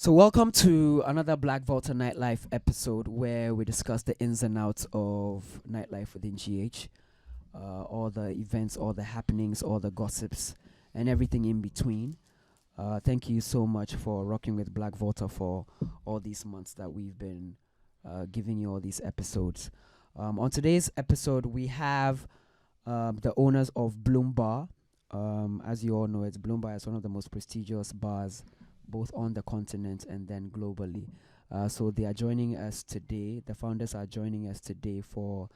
So, welcome to another Blacvolta Nightlife episode where we discuss the ins and outs of nightlife within GH, all the events, all the happenings, all the gossips, and everything in between. Thank you so much for rocking with Blacvolta for all these months that we've been giving you all these episodes. On today's episode, we have the owners of Bloombar. As you all know, Bloombar is one of the most prestigious bars both on the continent and then globally. So they are joining us today. The founders are joining us today for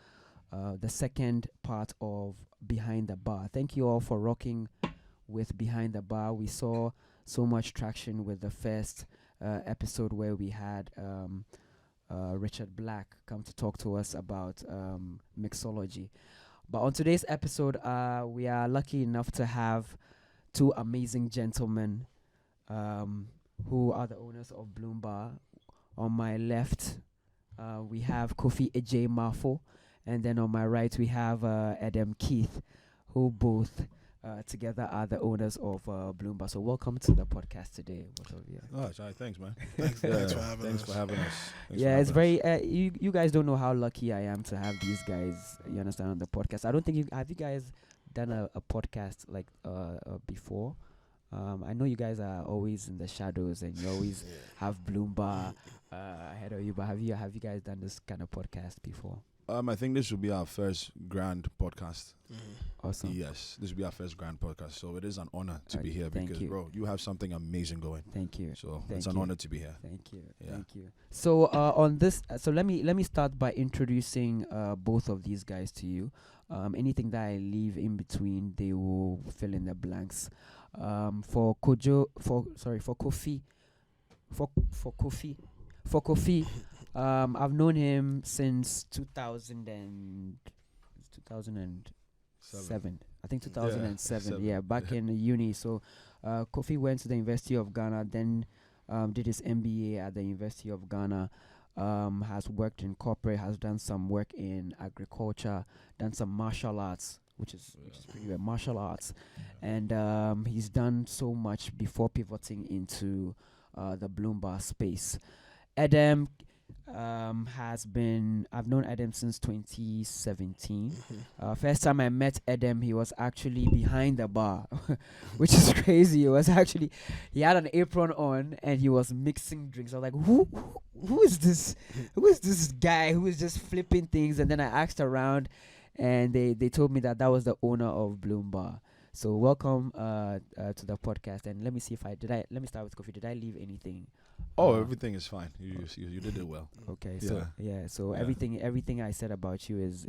the second part of Behind the Bar. Thank you all for rocking with Behind the Bar. We saw so much traction with the first episode where we had Richard Black come to talk to us about mixology. But on today's episode, we are lucky enough to have two amazing gentlemen who are the owners of Bloombar. On my left, we have Kofi Adjei Maafo, and then on my right we have Edem Keith, who both together are the owners of Bloombar. So welcome to the podcast today, both of you. Oh, sorry, thanks, man. Thanks for having Thanks us. for having us. Yeah, it's very. You guys don't know how lucky I am to have these guys. You understand, on the podcast. I don't think you guys done a podcast like before. I know you guys are always in the shadows and you always have Bloombar ahead of you. But have you guys done this kind of podcast before? I think this will be our first grand podcast. Awesome. Yes, this will be our first grand podcast. So it is an honor to be here thank because, you. bro, you have something amazing going. Thank you. So Thank it's an you. honor to be here. Thank you. Yeah. Thank you. So on this, so let me start by introducing both of these guys to you. Anything that I leave in between, they will fill in the blanks. For Kofi, I've known him since 2007. I think 2007. Yeah, back in uni. So Kofi went to the University of Ghana, then did his MBA at the University of Ghana. Has worked in corporate, has done some work in agriculture, done some martial arts, which is pretty good, martial arts, and he's done so much before pivoting into the Bloombar space. Edem I've known Edem since 2017. First time I met Edem, he was actually behind the bar, which is crazy. It was actually, he had an apron on and he was mixing drinks. I was like, who is this? Who is this guy who is just flipping things? And then I asked around, and they told me that was the owner of Bloombar. So welcome to the podcast. And let me see if let me start with Kofi. Did I leave anything? Oh, everything is fine. You did it well. Okay, so everything I said about you is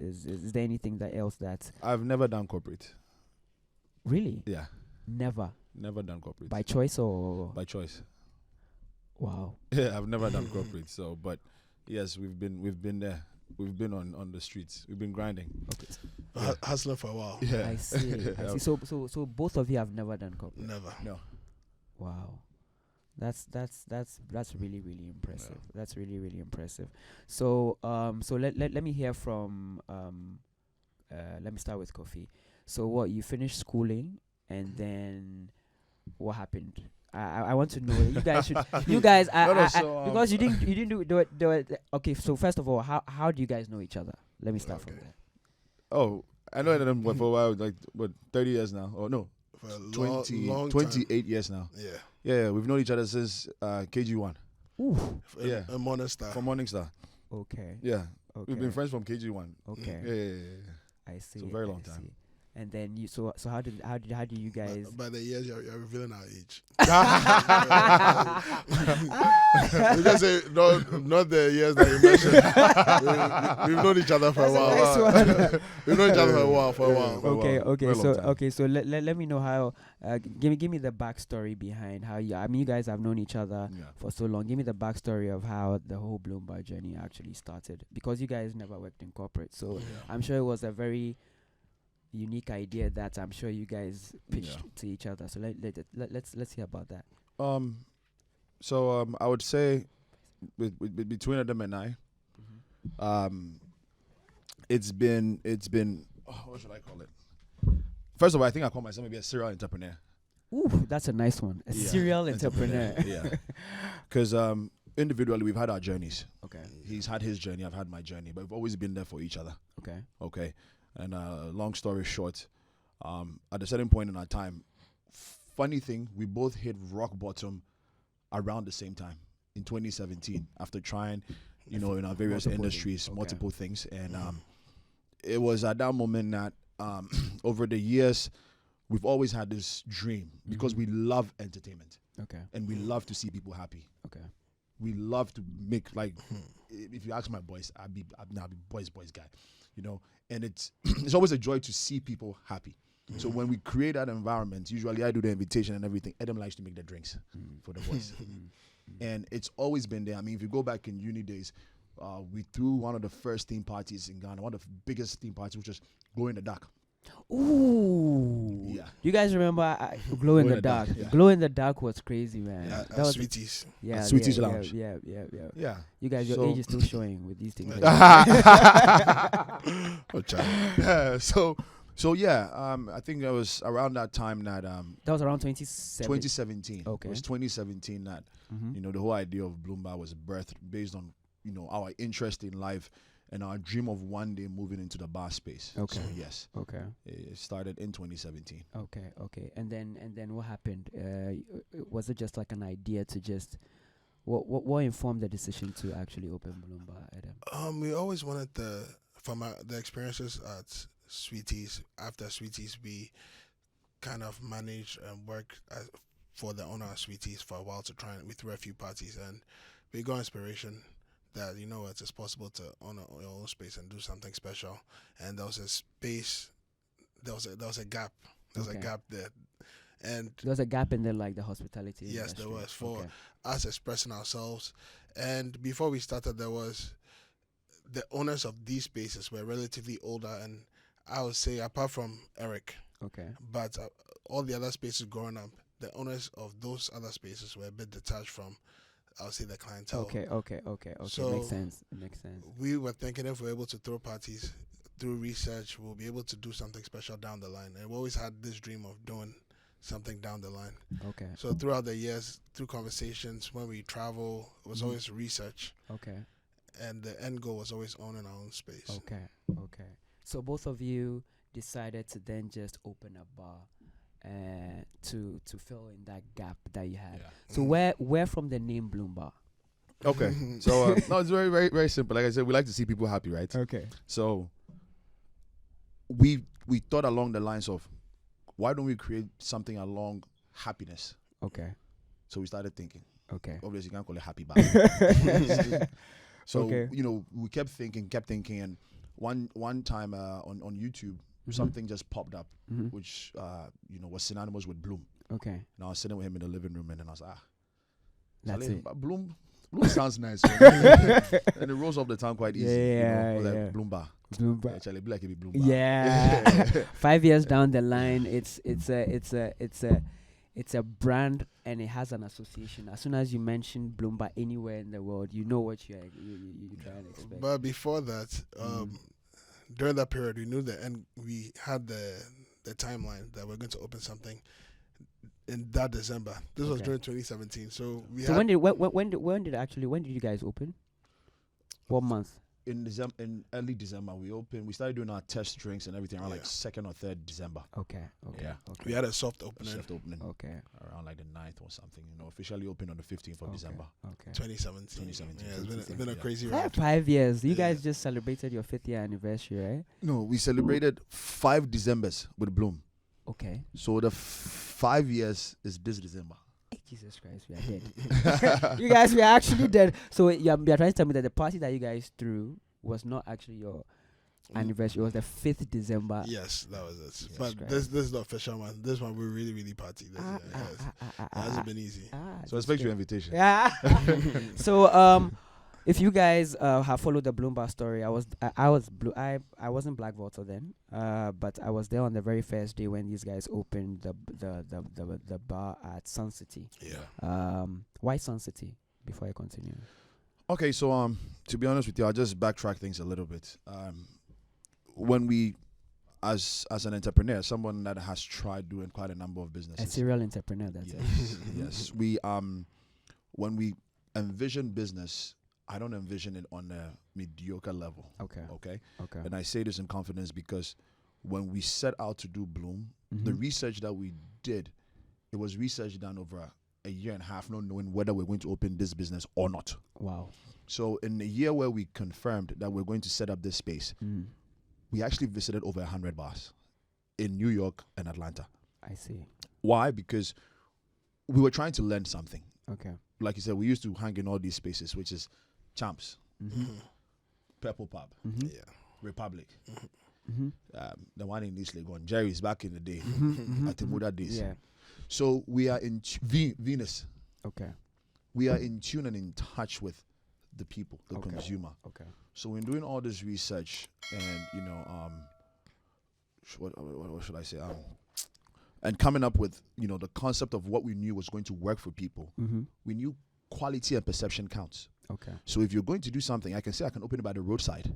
there anything else that I've never done corporate. really? Yeah, Never. never done corporate. By choice or By choice. wow. Yeah, I've never done corporate. So, but yes, we've been there. We've been on the streets. We've been grinding. Okay. Hustling for a while. Yeah. I see. I see. So both of you have never done corporate. Never. No. Wow. That's really, really impressive. Yeah. That's really, really impressive. So let me hear from let me start with Kofi. So what, you finished schooling and then what happened? I want to know. You guys should. You guys, because you didn't do it. Okay. So first of all, how do you guys know each other? Let me start from there. Oh, I know them for a while, like 30 years now. Oh no, For a 28 long time. years now. Yeah. Yeah, we've known each other since KG1. Ooh. Yeah. A Morningstar. From Morningstar. Okay. Yeah. Okay. We've been friends from KG1. Okay. Yeah. I see. It's a very long I time. see. And then you so how do you guys? By the years, you're revealing our age. We just say, no, not the years that you mentioned. We've known each other for a while. We've known each other for a while. Okay. Very long time. So let me know how. Give me the backstory behind how you. I mean, you guys have known each other for so long. Give me the backstory of how the whole Bloombar journey actually started, because you guys never worked in corporate. So I'm sure it was a very unique idea that I'm sure you guys pitched to each other. So let's hear about that. So I would say with between Edem and I, it's been what should I call it? First of all, I think I call myself maybe a serial entrepreneur. Ooh, that's a nice one. A serial entrepreneur. Yeah. Because individually, we've had our journeys. Okay. He's had his journey. I've had my journey. But we've always been there for each other. Okay. Okay. And long story short, at a certain point in our time, funny thing, we both hit rock bottom around the same time in 2017 after trying, in our various industries, multiple things. And it was at that moment that over the years, we've always had this dream because we love entertainment. Okay. And we love to see people happy. Okay. We love to make, like, if you ask my boys, I'll be boys guy, and it's it's always a joy to see people happy. So when we create that environment, usually I do the invitation and everything. Edem likes to make the drinks for the boys. And it's always been there. I mean, if you go back in uni days, we threw one of the first theme parties in Ghana, one of the biggest theme parties, which was Glow in the Dark. Ooh. Yeah. You guys remember Glow in the Dark? Yeah. Glow in the Dark was crazy, man. Yeah, that was Sweeties. Sweeties Lounge. Yeah. Yeah. You guys, your age is still showing with these things. So yeah, I think that was around that time that that was around 2017. Okay. It was 2017 that the whole idea of Bloombar was birthed based on our interest in life and our dream of one day moving into the bar space. Okay. So yes. Okay. It started in 2017. Okay. And then what happened? Was it just like an idea to just what informed the decision to actually open Bloombar, Edem? We always wanted from the experiences at Sweeties. After Sweeties, we kind of managed and worked for the owner of Sweeties for a while to try and we threw a few parties and we got inspiration that it's possible to own your own space and do something special. And there was a space, there was a gap. There was a gap there. And there was a gap in the hospitality yes, industry. there was for us expressing ourselves. And before we started, there was the owners of these spaces were relatively older, and I would say apart from Eric, but all the other spaces growing up, the owners of those other spaces were a bit detached from, I would say, the clientele. Okay. So makes sense. We were thinking if we're able to throw parties through research, we'll be able to do something special down the line. And we always had this dream of doing something down the line. Okay. So throughout the years, through conversations, when we travel, it was always research. Okay. And the end goal was always owning our own space. Okay. So both of you decided to then just open a bar to fill in that gap that you had. Yeah. So where from the name Bloombar? Okay. So no, it's very, very, very simple. Like I said, we like to see people happy, right? Okay. So we thought along the lines of, why don't we create something along happiness? Okay. So we started thinking. Okay. Obviously, you can't call it happy bar. So we kept thinking, and one time on YouTube, something just popped up, which was synonymous with Bloom. Okay. And I was sitting with him in the living room, and then I was like, that's it. Bloom sounds nice. And it rolls off the tongue quite easy. Like Bloombar. Bloombar. Actually, be like it be Bloombar. Yeah. 5 years down the line, it's a brand and it has an association. As soon as you mention Bloombar anywhere in the world, you know what you try and expect. But before that, during that period, we knew we had the timeline that we're going to open something in that December. This was during 2017. So when did you guys open? What month? In early December, we started doing our test drinks and everything around like 2nd or 3rd December. Okay. We had a soft opening. Okay. Around like the 9th or something. Officially opened on the 15th of December. Okay. 2017. Yeah, it's been a crazy ride. 5 years. You guys just celebrated your 5th year anniversary, right? No, we celebrated 5 Decembers with Bloom. Okay. So the 5 years is this December. Jesus Christ, we are dead. You guys, we are actually dead. So you're trying to tell me that the party that you guys threw was not actually your anniversary. It was the 5th December. Yes, that was it. Jesus but this is the official one. This one we really, really party. It hasn't been easy. So expect your invitation. Yeah. So if you guys have followed the Bloombar story, I wasn't Blacvolta then, but I was there on the very first day when these guys opened the bar at Sun City. Yeah. Why Sun City? Before I continue. Okay, so to be honest with you, I'll just backtrack things a little bit. When we as an entrepreneur, someone that has tried doing quite a number of businesses. A serial entrepreneur, that's it. Yes. We when we envision business, I don't envision it on a mediocre level. Okay. And I say this in confidence because when we set out to do Bloom, the research that we did, it was research done over a year and a half, not knowing whether we're going to open this business or not. Wow. So in the year where we confirmed that we're going to set up this space, we actually visited over 100 bars in New York and Atlanta. I see. Why? Because we were trying to learn something. Okay. Like you said, we used to hang in all these spaces, which is Champs, Purple Pub, Republic, the one in East Legon, Jerry's back in the day, at the Muda days. Yeah. So we are in Venus. Okay. We are in tune and in touch with the people, the consumer. Okay. So in doing all this research and what should I say? And coming up with the concept of what we knew was going to work for people, we knew quality and perception counts. Okay. So if you're going to do something, I can say I can open it by the roadside,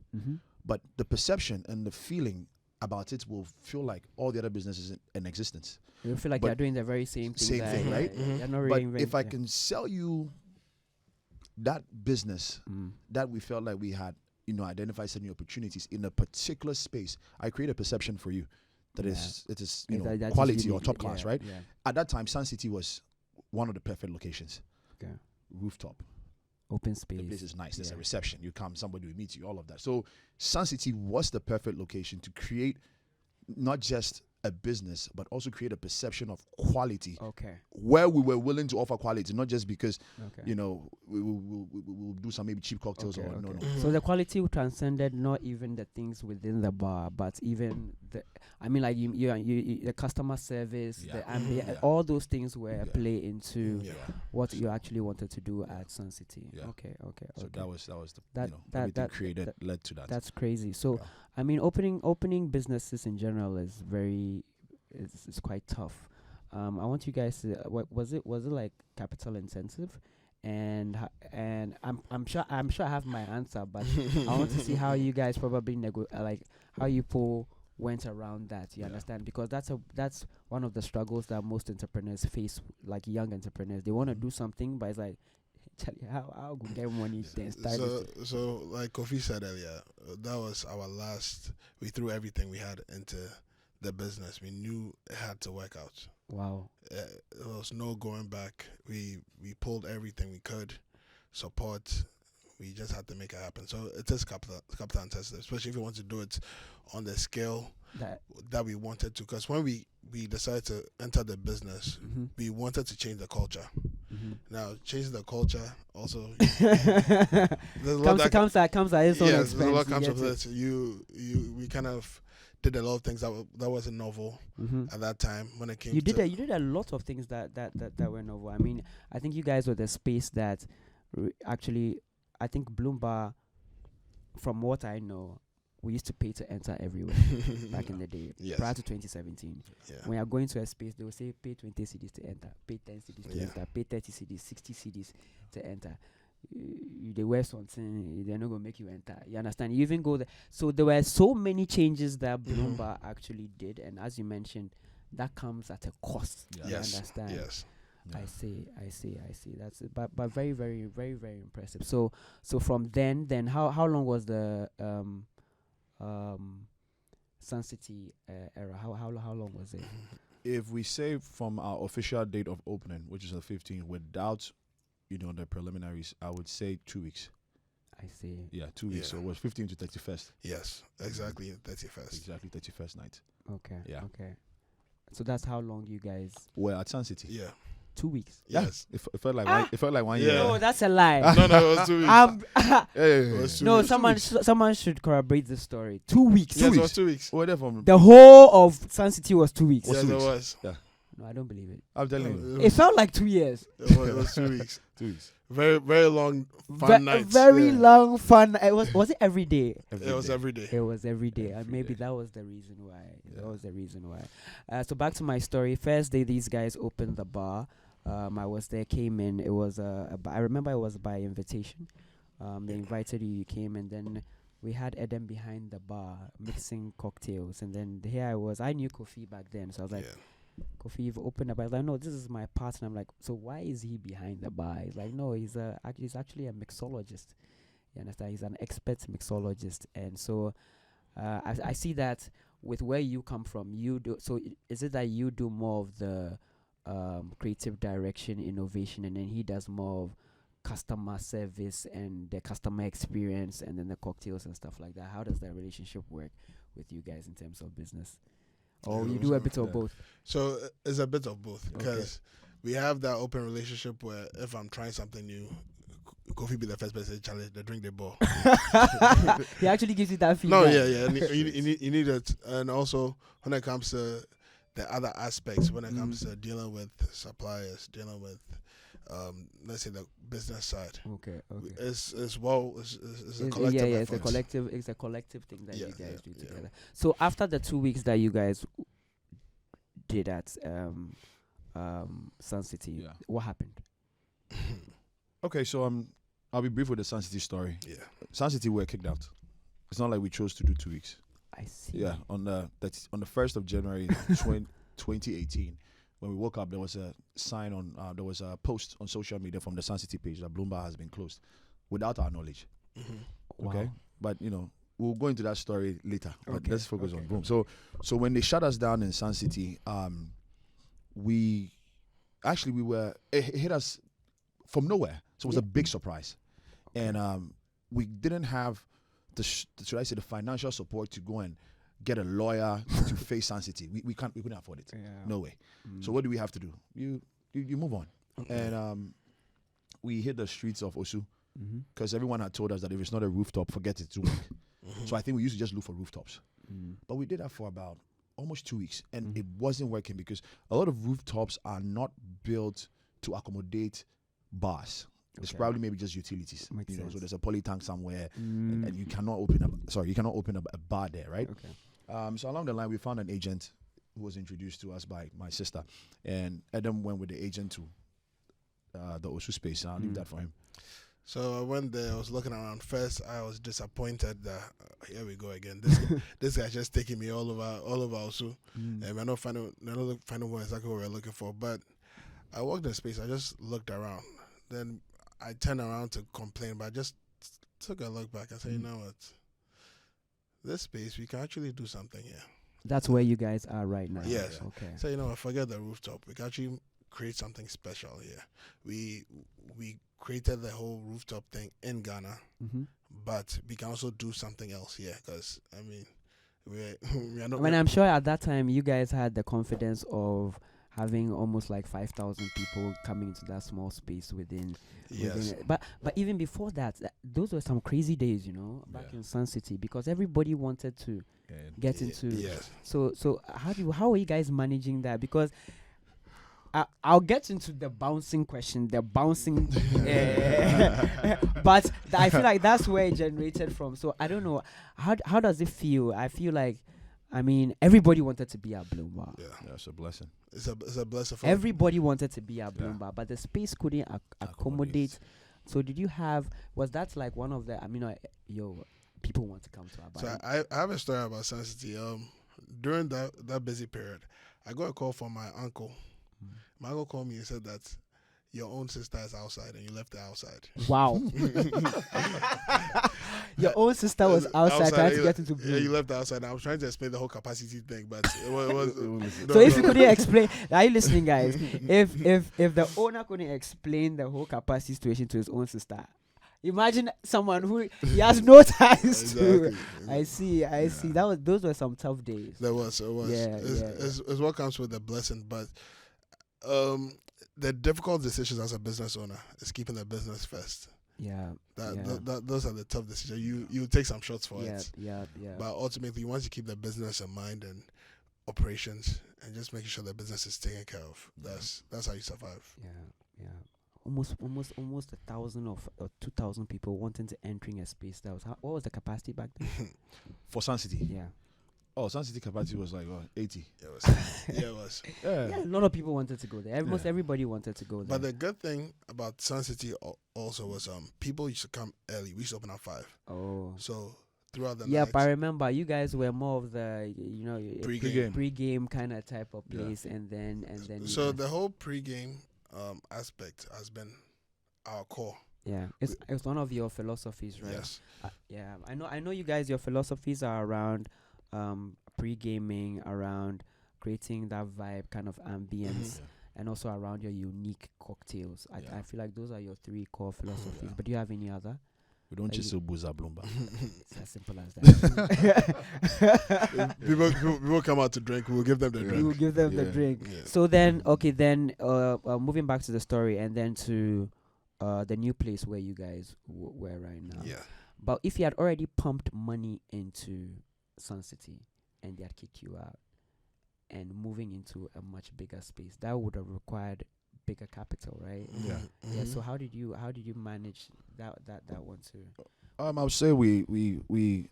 but the perception and the feeling about it will feel like all the other businesses in existence. You feel like you're doing the very same thing. Same thing, right? You're not really but if I can sell you that business that we felt like we had, identified some new opportunities in a particular space, I create a perception for you that it is quality or top class, right? Yeah. At that time, Sun City was one of the perfect locations. Okay. Rooftop. Open space. The place is nice. There's a reception. You come, somebody will meet you, all of that. So Sun City was the perfect location to create not just a business, but also create a perception of quality. Okay. Where we were willing to offer quality, not just because, we'll do some maybe cheap cocktails or no. So the quality transcended not even the things within the bar, but even the customer service, the ambience, all those things were play into what you actually wanted to do at Sun City. Yeah. Okay. So that was the everything created led to that. That's crazy. So opening businesses in general is it's quite tough. I want you guys to was it like capital intensive? And I'm sure I have my answer, but I want to see how you guys probably how you went around that. You understand? Because that's one of the struggles that most entrepreneurs face, like young entrepreneurs. They want to do something, but it's like, how go get money then start so like Kofi said earlier, that was our last. We threw everything we had into the business. We knew it had to work out. Wow. There was no going back. We pulled everything we could. Support. We just had to make it happen. So it is capital intensive, especially if you want to do it on the scale that we wanted to. Because when we decided to enter the business, we wanted to change the culture. Now, changing the culture also comes at its own expense. There's a lot comes with it. We kind of did a lot of things that wasn't novel at that time when it came. You did a lot of things that were novel. I mean, I think you guys were the space that actually. I think Bloombar, from what I know, we used to pay to enter everywhere back in the day, prior to 2017. Yeah. When you're going to a space, they will say pay 20 CDs to enter, pay 10 CDs to enter, pay 30 CDs, 60 CDs to enter. They wear something, they're not going to make you enter. You understand? You even go there. So there were so many changes that Bloombar actually did. And as you mentioned, that comes at a cost. Yeah. You understand? Yes. Yeah. I see. That's it. But very, very, very, very impressive. So from then how long was the Sun City era? How long was it? If we say from our official date of opening, which is the 15th, without the preliminaries, I would say 2 weeks. I see. Yeah, 2 weeks. So it was 15th to 31st. Yes, exactly 31st. Exactly 31st night. Okay. Yeah. Okay. So that's how long you guys were at Sun City. Yeah. 2 weeks. Yes. It felt like 1 year. No, that's a lie. No, it was 2 weeks. It was 2 weeks. Someone should corroborate this story. 2 weeks. Yes, it was 2 weeks. The whole of Sun City was 2 weeks. Yes, it was. Yeah. No, I don't believe it. I'm telling you. It felt like 2 years. It was 2 weeks. 2 weeks. Very, very long fun nights. Very long fun. Was it every day? It was every day. It was every day. And maybe that was the reason why. Yeah. That was the reason why. So back to my story. First day, these guys opened the bar. I was there, came in. It was I remember it was by invitation. They invited you, you came, and then we had Edem behind the bar mixing cocktails, and then here I knew Kofi back then, so I was like, Kofi, you've opened up. I was like, no, this is my partner. I'm like, so why is he behind the bar? He's like, no, he's actually a mixologist. You understand? He's an expert mixologist, and so I see that with where you come from, you do. So is it that you do more of the creative direction, innovation, and then he does more of customer service and the customer experience, and then the cocktails and stuff like that? How does that relationship work with you guys in terms of business? Or you do a bit of both? So it's a bit of both, because we have that open relationship where if I'm trying something new, Kofi be the first person to challenge the drink the ball. He actually gives you that feedback. No, yeah. You need it. And also when it comes to the other aspects, when it comes to dealing with suppliers, dealing with let's say the business side. Okay. It's a collective effort. It's a collective thing that you guys do together. So after the 2 weeks that you guys did at Sun City, what happened? Okay, so I'll be brief with the Sun City story. Yeah. Sun City were kicked out. It's not like we chose to do 2 weeks. I see. Yeah, on the 1st of January 2018, when we woke up, there was a sign on, there was a post on social media from the Sun City page that Bloombar has been closed, without our knowledge. Mm-hmm. Okay, but we'll go into that story later. But let's focus on Boom. Okay. So when they shut us down in Sun City, it hit us from nowhere. So it was a big surprise, and we didn't have the financial support to go and get a lawyer to face Sun City. We couldn't afford it. No way. So what do we have to do? You move on. And we hit the streets of Osu because everyone had told us that if it's not a rooftop, forget it. So I think we used to just look for rooftops. But we did that for about almost 2 weeks, and it wasn't working because a lot of rooftops are not built to accommodate bars. It's probably maybe just utilities. So there's a poly tank somewhere, and you cannot open a bar there, right? Okay. So along the line, we found an agent who was introduced to us by my sister, and Edem went with the agent to the Osu space. I'll leave that for him. So I went there. I was looking around. First, I was disappointed that here we go again. This guy's just taking me all over Osu, and we're not finding exactly what we're looking for. But I walked in the space. I just looked around. Then I turned around to complain, but I just took a look back. I said, you know what? This space, we can actually do something here. That's where you guys are right now. Yes. Okay. So, you know what? Forget the rooftop. We can actually create something special here. We created the whole rooftop thing in Ghana, but we can also do something else here because, I mean, we are not... I'm sure at that time you guys had the confidence of having almost like 5,000 people coming into that small space within it. But even before that, those were some crazy days, back in Sun City, because everybody wanted to get into. Yes. So how are you guys managing that? Because I'll get into the bouncing question, but I feel like that's where it generated from. So I don't know, how does it feel? I feel like, everybody wanted to be at Bloombar. Yeah, it's a blessing. It's a blessing. Everybody wanted to be at Bloombar, but the space couldn't accommodate. So was that like one of the, people want to come to our bar? So I have a story about Sun City. During that busy period, I got a call from my uncle. My uncle called me and said that your own sister is outside and you left her outside. Wow. Your own sister was outside trying to get into Bloom. Yeah, you left her outside. I was trying to explain the whole capacity thing, but it was so if you couldn't explain, are you listening, guys? If the owner couldn't explain the whole capacity situation to his own sister, imagine someone who he has no ties to. I see. Those were some tough days. It was. Yeah, it's what comes with the blessing, but the difficult decisions as a business owner is keeping the business first. Those are the tough decisions. You take some shots for it. But ultimately, once you keep the business in mind and operations and just making sure the business is taken care of, that's how you survive. Yeah. Almost 1,000 or 2,000 people wanting to entering a space. What was the capacity back then? For Sun City? Yeah. Oh, Sun City capacity was like 80. It was. Yeah, a lot of people wanted to go there. Almost everybody wanted to go there. But the good thing about Sun City also was people used to come early. We used to open at 5. Oh. So throughout the night. Yeah, but I remember you guys were more of the pre-game kind of type of place, and then. So the whole pre-game aspect has been our core. Yeah, it's one of your philosophies, right? Yes. Yeah, I know you guys. Your philosophies are around pre-gaming, around creating that vibe, kind of ambience, and also around your unique cocktails. I feel like those are your 3 core philosophies. Yeah. But do you have any other? We don't just sell booze at Bloombar. It's as simple as that. people come out to drink. We'll give them the drink. We will give them the drink. Yeah. So then, moving back to the story, and then to the new place where you guys were right now. Yeah. But if you had already pumped money into Sun City and they had kicked you out, and moving into a much bigger space, that would have required bigger capital, right? Yeah. Yeah. So how did you manage that one too? I would say we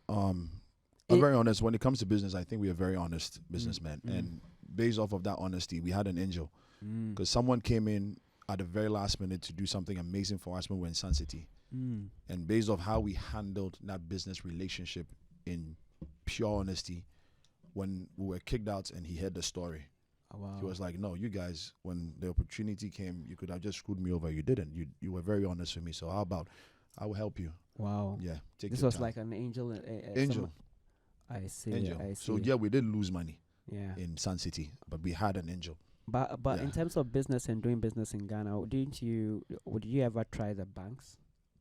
I'm very honest when it comes to business. I think we are very honest businessmen, and based off of that honesty, we had an angel because someone came in at the very last minute to do something amazing for us when we were in Sun City, and based off how we handled that business relationship in pure honesty, when we were kicked out and he heard the story. Oh, wow. He was like, no, you guys, when the opportunity came, you could have just screwed me over. You didn't. You were very honest with me. So how about I will help you? Wow. Yeah. This was time. Like an angel. Angel. I see. Angel. I see. So yeah, we did lose money. Yeah. In Sun City, but we had an angel. But in terms of business and doing business in Ghana, did you ever try the banks?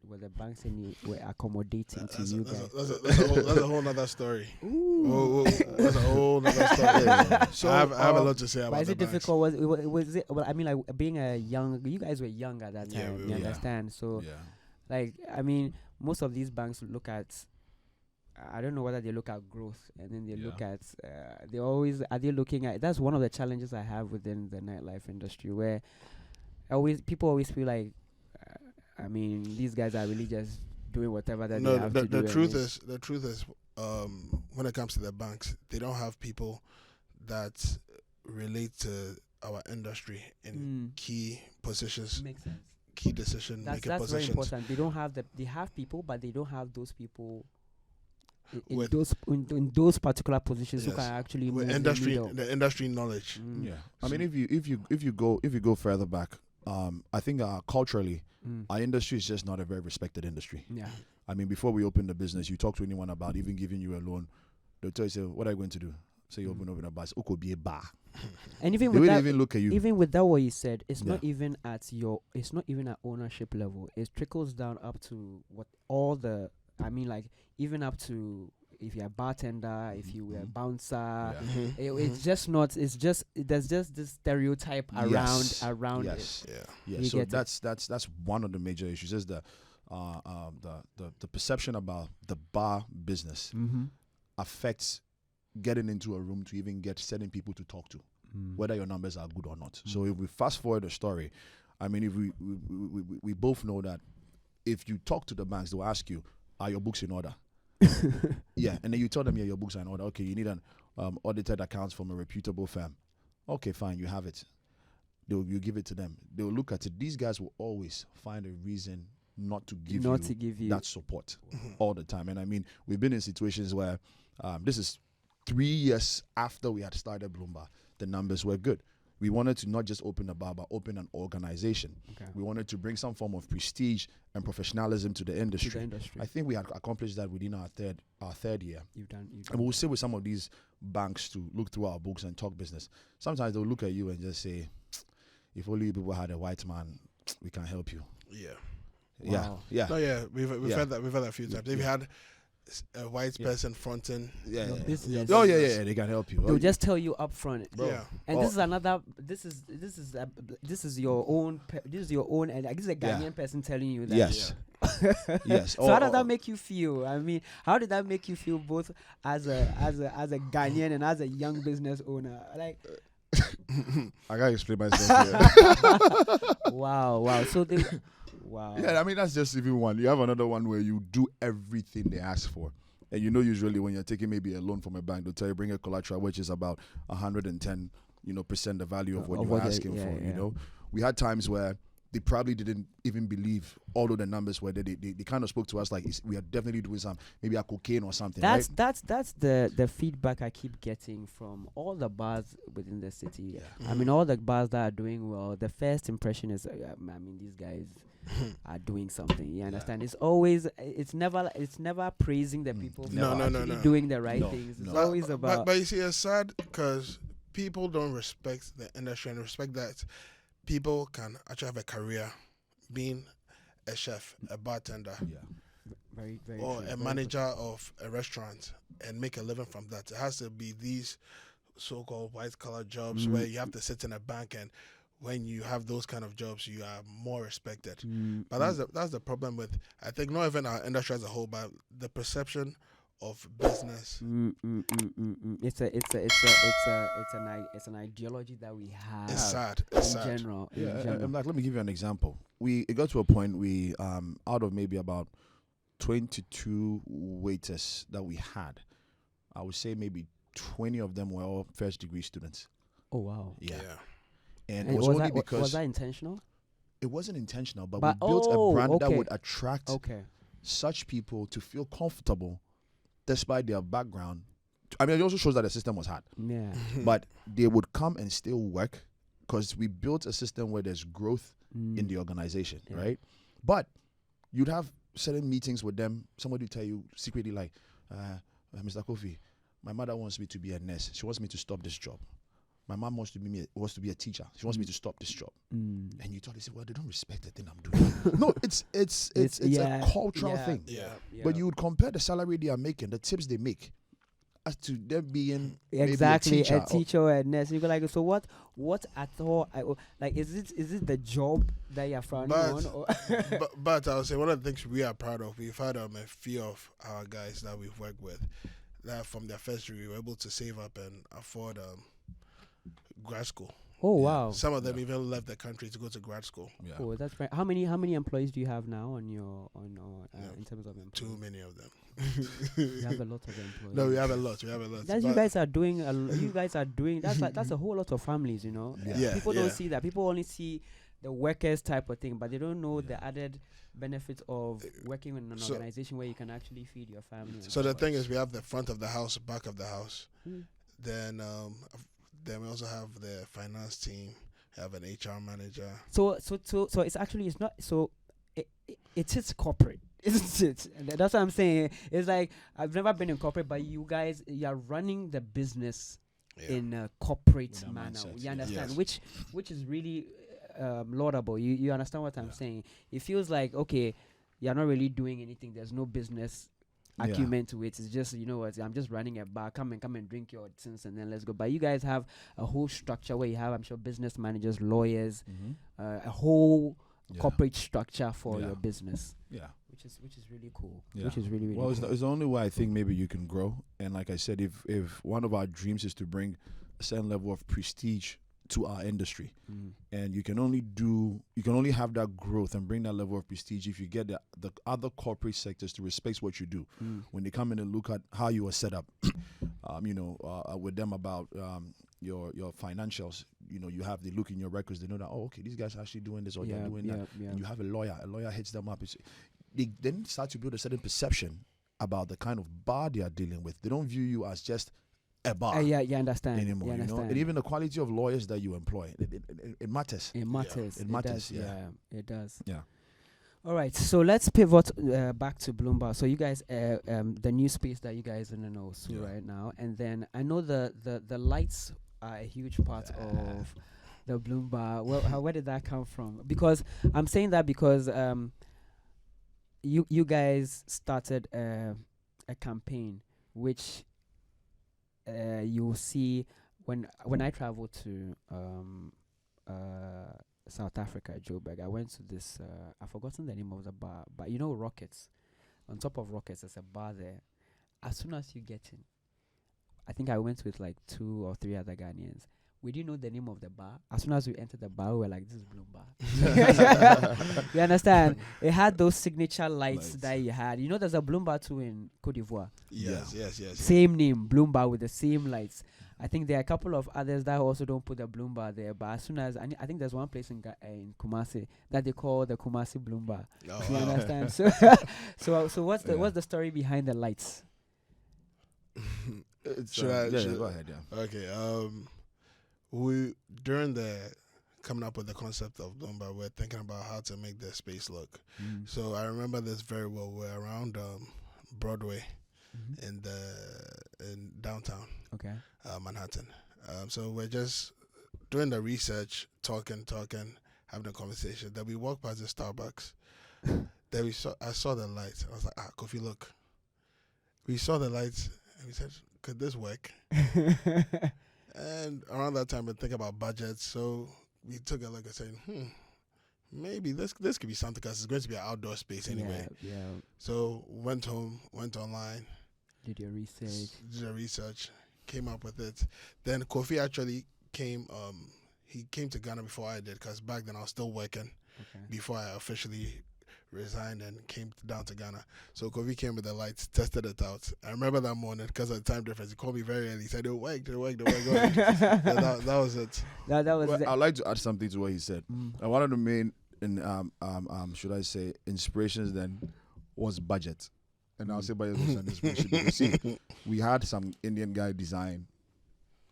Were the banks were accommodating to you guys? That's a whole other story. That's a whole other story. So I have a lot to say about it. But is it difficult? Was it? Well, I mean, like being you guys were young at that time. Yeah, you understand? So, like, I mean, most of these banks look at. I don't know whether they look at growth and then they look at. Are they looking at? That's one of the challenges I have within the nightlife industry, where people always feel like. I mean, these guys are really just doing whatever that they have to do. The truth is, when it comes to the banks, they don't have people that relate to our industry in key positions. Makes sense. Key decision making positions. That's very important. They don't have they have people, but they don't have those people in those particular positions who can actually move the industry knowledge. Yeah, I mean, if you go further back. I think culturally, our industry is just not a very respected industry. Yeah. I mean, before we open the business, you talk to anyone about even giving you a loan, they'll tell you, say, what are you going to do? So you open a bar. It could be a bar. And even they with that, even look at you. Even with that, what you said, it's not even at ownership level. It trickles down up to even up to if you're a bartender, if you were a bouncer, it's just there's just this stereotype around it. Yeah. So that's one of the major issues. Is the perception about the bar business affects getting into a room to even get certain people to talk to, whether your numbers are good or not. So if we fast forward the story, I mean, if we both know that if you talk to the banks, they'll ask you, are your books in order? Yeah, and then you tell them, your books are in order. Okay, you need an audited accounts from a reputable firm. Okay, fine, you have it. You give it to them. They'll look at it. These guys will always find a reason not to give you that support all the time. And I mean, we've been in situations where this is 3 years after we had started Bloombar, the numbers were good. We wanted to not just open a bar, but open an organization. Okay. We wanted to bring some form of prestige and professionalism to the industry. I think we had accomplished that within our third year. You've done and we'll sit with some of these banks to look through our books and talk business. Sometimes they'll look at you and just say, if only you people had a white man, we can help you. Yeah. Wow. Yeah. No, yeah. We've had that a few times. If you had a white person fronting, they can help you. They'll just tell you up front. Yeah. And this is another. This is your own. This is your own. And this is a Ghanaian person telling you that. Yes. Yes. So how does that make you feel? I mean, how did that make you feel both as a Ghanaian and as a young business owner? Like. I gotta explain myself here. Wow. So they. Wow. Yeah, I mean, that's just even one. You have another one where you do everything they ask for. And usually when you're taking maybe a loan from a bank, they'll tell you bring a collateral, which is about 110%, the value of what you're asking for. We had times where they probably didn't even believe, although the numbers were there. They kind of spoke to us like we are definitely doing some, maybe a cocaine or something. That's right? the feedback I keep getting from all the bars within the city. Yeah. I mean, all the bars that are doing well, the first impression is, I mean, these guys are doing something. You understand? It's always, it's never praising the people for actually doing the right things. It's always about. But you see, it's sad because people don't respect the industry and respect that people can actually have a career being a chef, a bartender, very, very or true. a manager of a restaurant and make a living from that. It has to be these so-called white-collar jobs where you have to sit in a bank, and when you have those kind of jobs, you are more respected. But that's the problem with, I think, not even our industry as a whole, but the perception of business. It's an ideology that we have. It's sad. In general. Like, let me give you an example. It got to a point we out of maybe about 22 waiters that we had, I would say maybe 20 of them were all first degree students. Oh wow. Yeah. And it was only because was that intentional? It wasn't intentional, but we built a brand that would attract such people to feel comfortable despite their background. I mean, it also shows that the system was hard. Yeah. But they would come and still work because we built a system where there's growth in the organization, right? But you'd have certain meetings with them. Somebody would tell you secretly, like, Mr. Kofi, my mother wants me to be a nurse. She wants me to stop this job. My mom wants to be a teacher. She wants me to stop this job. And you thought, they say, well, they don't respect the thing I'm doing. No, it's a cultural thing. Yeah. But you would compare the salary they are making, the tips they make, as to them being exactly maybe a teacher or a nurse. You go like, so what at all? Like, is it the job that you're frowning on? Or but I would say one of the things we are proud of, we've had a few of our guys that we've worked with that from their first year we were able to save up and afford grad school. Oh wow! Some of them even left the country to go to grad school. Yeah. Oh, that's right. How many employees do you have now in terms of employees? Too many of them. You have a lot of employees. No, we have a lot. That's you guys are doing. You guys are doing. That's a whole lot of families. You know. People don't see that. People only see the workers type of thing, but they don't know the added benefits of working in an organization where you can actually feed your family. So the thing is, we have the front of the house, back of the house. Then we also have the finance team, have an HR manager. So it's actually, it's not, so it is corporate, isn't it? And that's what I'm saying. It's like, I've never been in corporate, but you guys, you're running the business in a corporate manner. Mindset, you understand? Yes. Which is really laudable. You understand what I'm saying? It feels like, okay, you're not really doing anything. There's no business acumen to it. It's just, you know what, I'm just running a bar, come and drink your things and then let's go. But you guys have a whole structure where you have, I'm sure, business managers, lawyers, a whole corporate structure for your business. Yeah. Which is really cool. Yeah. Which is really, really cool. It's the only way I think maybe you can grow. And like I said, if one of our dreams is to bring a certain level of prestige to our industry, and you can only have that growth and bring that level of prestige if you get the other corporate sectors to respect what you do. When they come in and look at how you are set up, with them about your financials, they look in your records, they know that, oh, okay, these guys are actually doing this or they're doing that. And you have a lawyer hits them up. They then start to build a certain perception about the kind of bar they are dealing with. They don't view you as just a bar. You understand anymore. You understand. And even the quality of lawyers that you employ, it matters. It matters. It matters. It does. Yeah. All right, so let's pivot back to Bloombar. So you guys, the new space that you guys are in Osu right now, and then I know the lights are a huge part of the Bloombar. Well, where did that come from? Because I'm saying that because you guys started a campaign which. You'll see when I traveled to South Africa, Joburg, I went to this, I've forgotten the name of the bar, but you know Rockets. On top of Rockets, there's a bar there. As soon as you get in, I think I went with like 2 or 3 other Ghanaians. We didn't know the name of the bar. As soon as we entered the bar, we were like, this is Bloombar. You understand? It had those signature lights that you had. You know, there's a Bloombar too in Cote d'Ivoire. Yes. Same name, Bloombar with the same lights. I think there are a couple of others that also don't put the Bloombar there. But as soon as I think there's one place in Kumasi that they call the Kumasi Bloombar. Oh, You wow. understand? So what's the story behind the lights? Go ahead. Yeah. Okay. We during the coming up with the concept of Bloombar, we're thinking about how to make the space look. So I remember this very well. We're around Broadway in downtown Manhattan. So we're just doing the research, talking, having a conversation. Then we walked past the Starbucks. Then I saw the lights. I was like, Kofi, look. We saw the lights and we said, could this work? And around that time, we think about budgets. So we took a look and said, maybe this could be something because it's going to be an outdoor space anyway. Yeah. So went home, went online. Did your research. Came up with it. Then Kofi actually came. He came to Ghana before I did because back then I was still working. Before I officially resigned and came down to Ghana. So Kofi came with the lights, tested it out. I remember that morning because of the time difference. He called me very early. He said, "It worked. That was it." That was it. I'd like to add something to what he said. One of the main, should I say, inspirations then was budget. And I'll say budget was an inspiration because see, we had some Indian guy design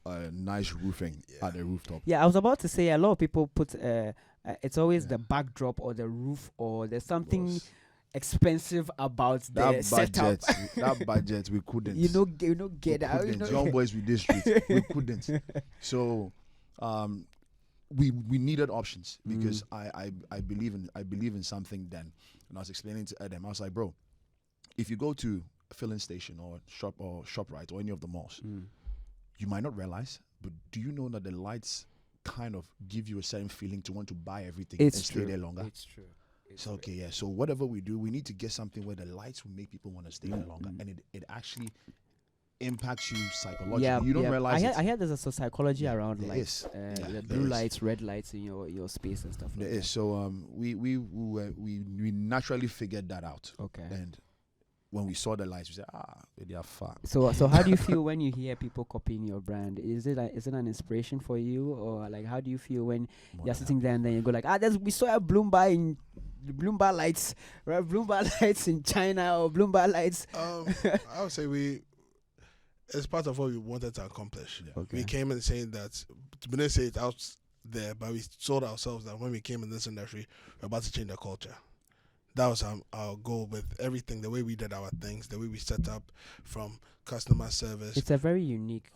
a nice roofing at the rooftop. Yeah, I was about to say a lot of people put it's always the backdrop or the roof or there's something expensive about the setup. That budget we couldn't. Get out. Young boys with this street, we couldn't. So, we needed options because I believe in something then. And I was explaining to Edem, I was like, bro, if you go to a filling station or ShopRite or any of the malls, you might not realize, but do you know that the lights kind of give you a certain feeling to want to buy everything and stay there longer? It's true. So so whatever we do, we need to get something where the lights will make people want to stay there longer, and it actually impacts you psychologically. You don't realize I hear there's a psychology around lights, blue lights, red lights in your space and stuff. There is. So we naturally figured that out. Okay. And when we saw the lights, we said, they are far. So how do you feel when you hear people copying your brand? Is it an inspiration for you, or like how do you feel when you're sitting there and then you go like, we saw a Bloombar lights, right? Bloombar lights in China or Bloombar lights. I would say it's part of what we wanted to accomplish. Yeah. Okay. We came in saying that we didn't say it out there, but we told ourselves that when we came in this industry, we're about to change the culture. That was our goal with everything, the way we did our things, the way we set up from customer service. It's a very unique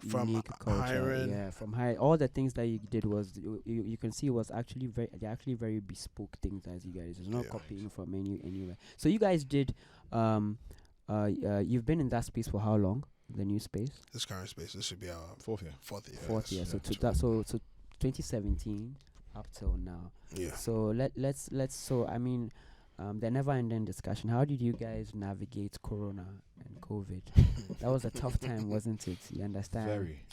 culture. Hiring. From hiring. All the things that you did was, you can see was actually very bespoke things that you guys. It's not copying from anywhere. So you guys did, you've been in that space for how long? The new space? This current space, this should be our fourth year. Fourth year. So 2017 up till now. Yeah. So let's the never-ending discussion. How did you guys navigate Corona and COVID? That was a tough time, wasn't it? You understand? Very.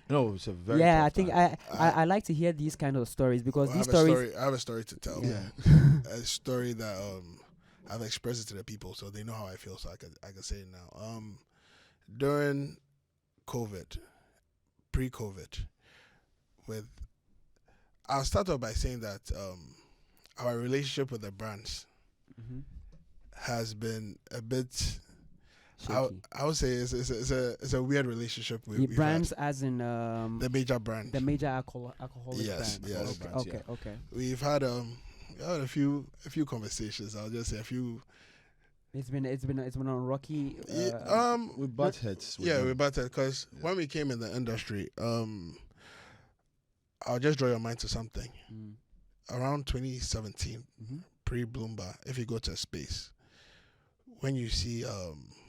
No, it's a very. Yeah, tough I think I like to hear these kind of stories because these stories. I have a story to tell. Yeah. A story that I've expressed it to the people, so they know how I feel. So I can say it now. During COVID, pre-COVID, I'll start off by saying that our relationship with the brands has been a bit. I would say it's a weird relationship with brands, as in the major brand, the major alcoholic yes, brand. Yes, Okay. We've had a few conversations. I'll just say a few. It's been on rocky. We butt heads. We butt heads because when we came in the industry, I'll just draw your mind to something. Around 2017, pre-Bloombar, if you go to a space, when you see,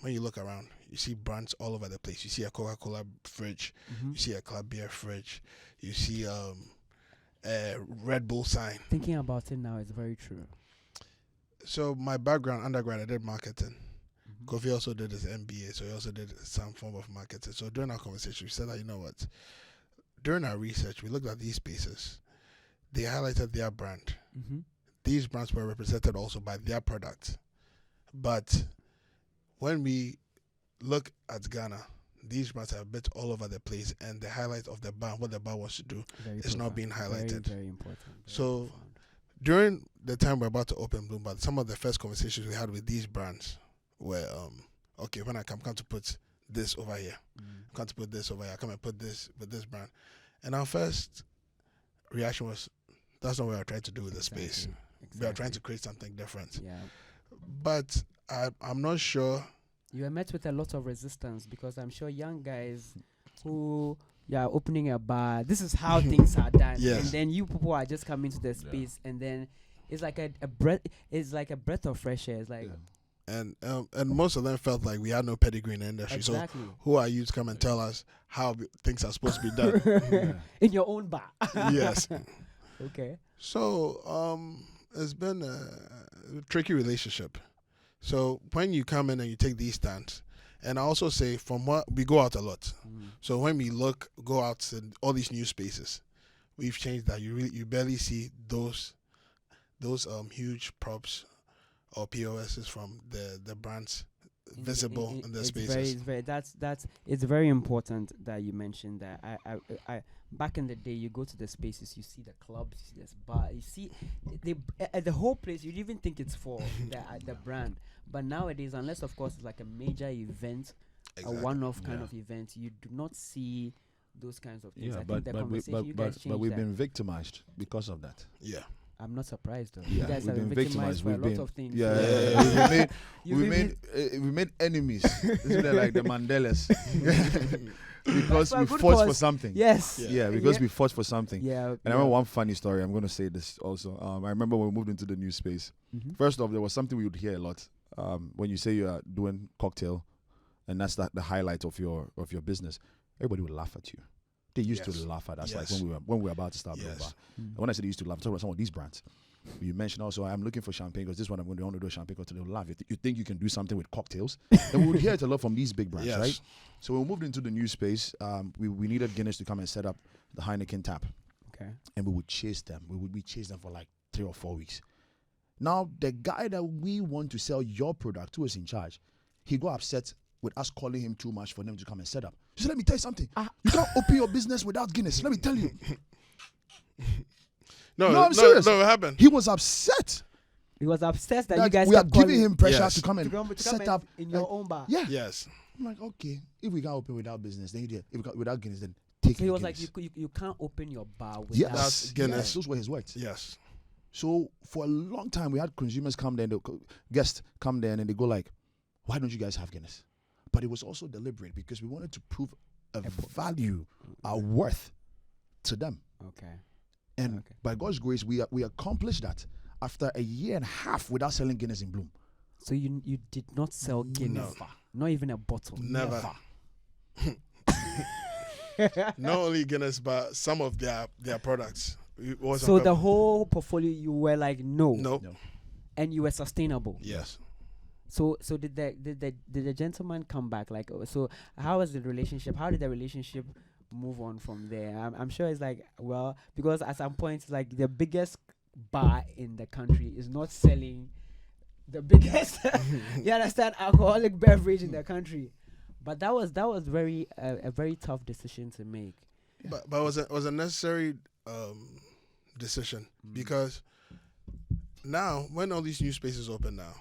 when you look around, you see brands all over the place. You see a Coca-Cola fridge, you see a Club Beer fridge, you see a Red Bull sign. Thinking about it now, it's very true. So my background, undergrad, I did marketing. Kofi also did his MBA, so he also did some form of marketing. So during our conversation, we said that, you know what, during our research, we looked at these spaces. They highlighted their brand. These brands were represented also by their products. But when we look at Ghana, these brands are a bit all over the place, and the highlight of the bar, what the bar wants to do, is not being highlighted. Very, very important. So during the time we're about to open Bloombar, some of the first conversations we had with these brands were, okay, when I come to put this over here, come to put this over here, come and put this with this brand. And our first reaction was, that's not what we're trying to do with the space. We are trying to create something different. Yeah. But I'm not sure. You are met with a lot of resistance, because I'm sure young guys who opening a bar, this is how things are done. Yes. And then you people are just coming to the space, and then it's like a breath. It's like a breath of fresh air. It's like, and most of them felt like we had no pedigree in the industry. Exactly. So who are you to come and tell us how things are supposed to be done in your own bar? Yes. Okay. So it's been a tricky relationship. So when you come in and you take these stands, and I also say from what we go out a lot. So when we go out in all these new spaces, we've changed that. You barely see those huge props or POSs from the brands visible in the spaces. It's very important that you mentioned that. I back in the day, you go to the spaces, you see the clubs, you see this bar, you see the whole place. You'd even think it's for the brand, but nowadays, unless of course it's like a major event, a one-off kind of event, you do not see those kinds of things. Yeah, but we've been victimized because of that. Yeah. I'm not surprised though. Yeah, you guys have been victimized for a lot of things. We made enemies. This is like the Mandelas. Because we fought for something. Yes. Yeah, because we fought for something. Yeah. And I remember one funny story. I'm going to say this also. I remember when we moved into the new space. First off, there was something we would hear a lot. When you say you are doing cocktail, and that's the highlight of your business, everybody would laugh at you. They used to laugh at us, like when we were about to start Bloombar. And when I said they used to laugh, I'm talking about some of these brands. You mentioned also, I'm looking for champagne because this one I'm going to do a champagne cocktail. They'll laugh. You think you can do something with cocktails? And we would hear it a lot from these big brands, right? So when we moved into the new space, we needed Guinness to come and set up the Heineken tap. Okay. And we would chase them. We chase them for like 3 or 4 weeks. Now, the guy that we want to sell your product to is in charge. He got upset with us calling him too much for them to come and set up. He said, let me tell you something. You can't open your business without Guinness. Let me tell you. No, I'm serious. No, it happened. He was upset. He was upset that you guys we are giving him pressure to come and set up in your own bar. Yeah. Yes. I'm like, okay, if we can't open without business, then without Guinness, then take it. So he was Guinness. like, you can't open your bar without Guinness. Yes, those were his words. Yes. So for a long time, we had consumers come there, guests come there, and they go like, why don't you guys have Guinness? But it was also deliberate because we wanted to prove a value, our worth to them. Okay. And by God's grace, we accomplished that after 1.5 years without selling Guinness in Bloom. So you did not sell Guinness? Never. Not even a bottle? Never. Not only Guinness, but some of their products. So the whole portfolio, you were like, no. And you were sustainable? Yes. So did the gentleman come back? Like, so how was the relationship? How did the relationship move on from there? I'm sure it's like, well, because at some point, like the biggest bar in the country is not selling the biggest, you understand, alcoholic beverage in the country. But that was very a very tough decision to make. Yeah. But it was a necessary decision because now when all these new spaces open now,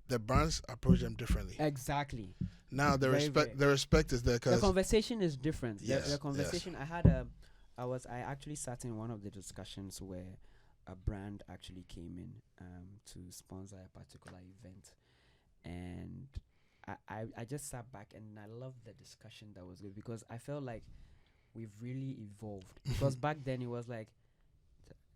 the brands approach them differently. Exactly. Now the respect is there because the conversation is different. Yes, the conversation I actually sat in one of the discussions where a brand actually came in to sponsor a particular event, and I just sat back and I loved the discussion that was good because I felt like we've really evolved. Because back then it was like,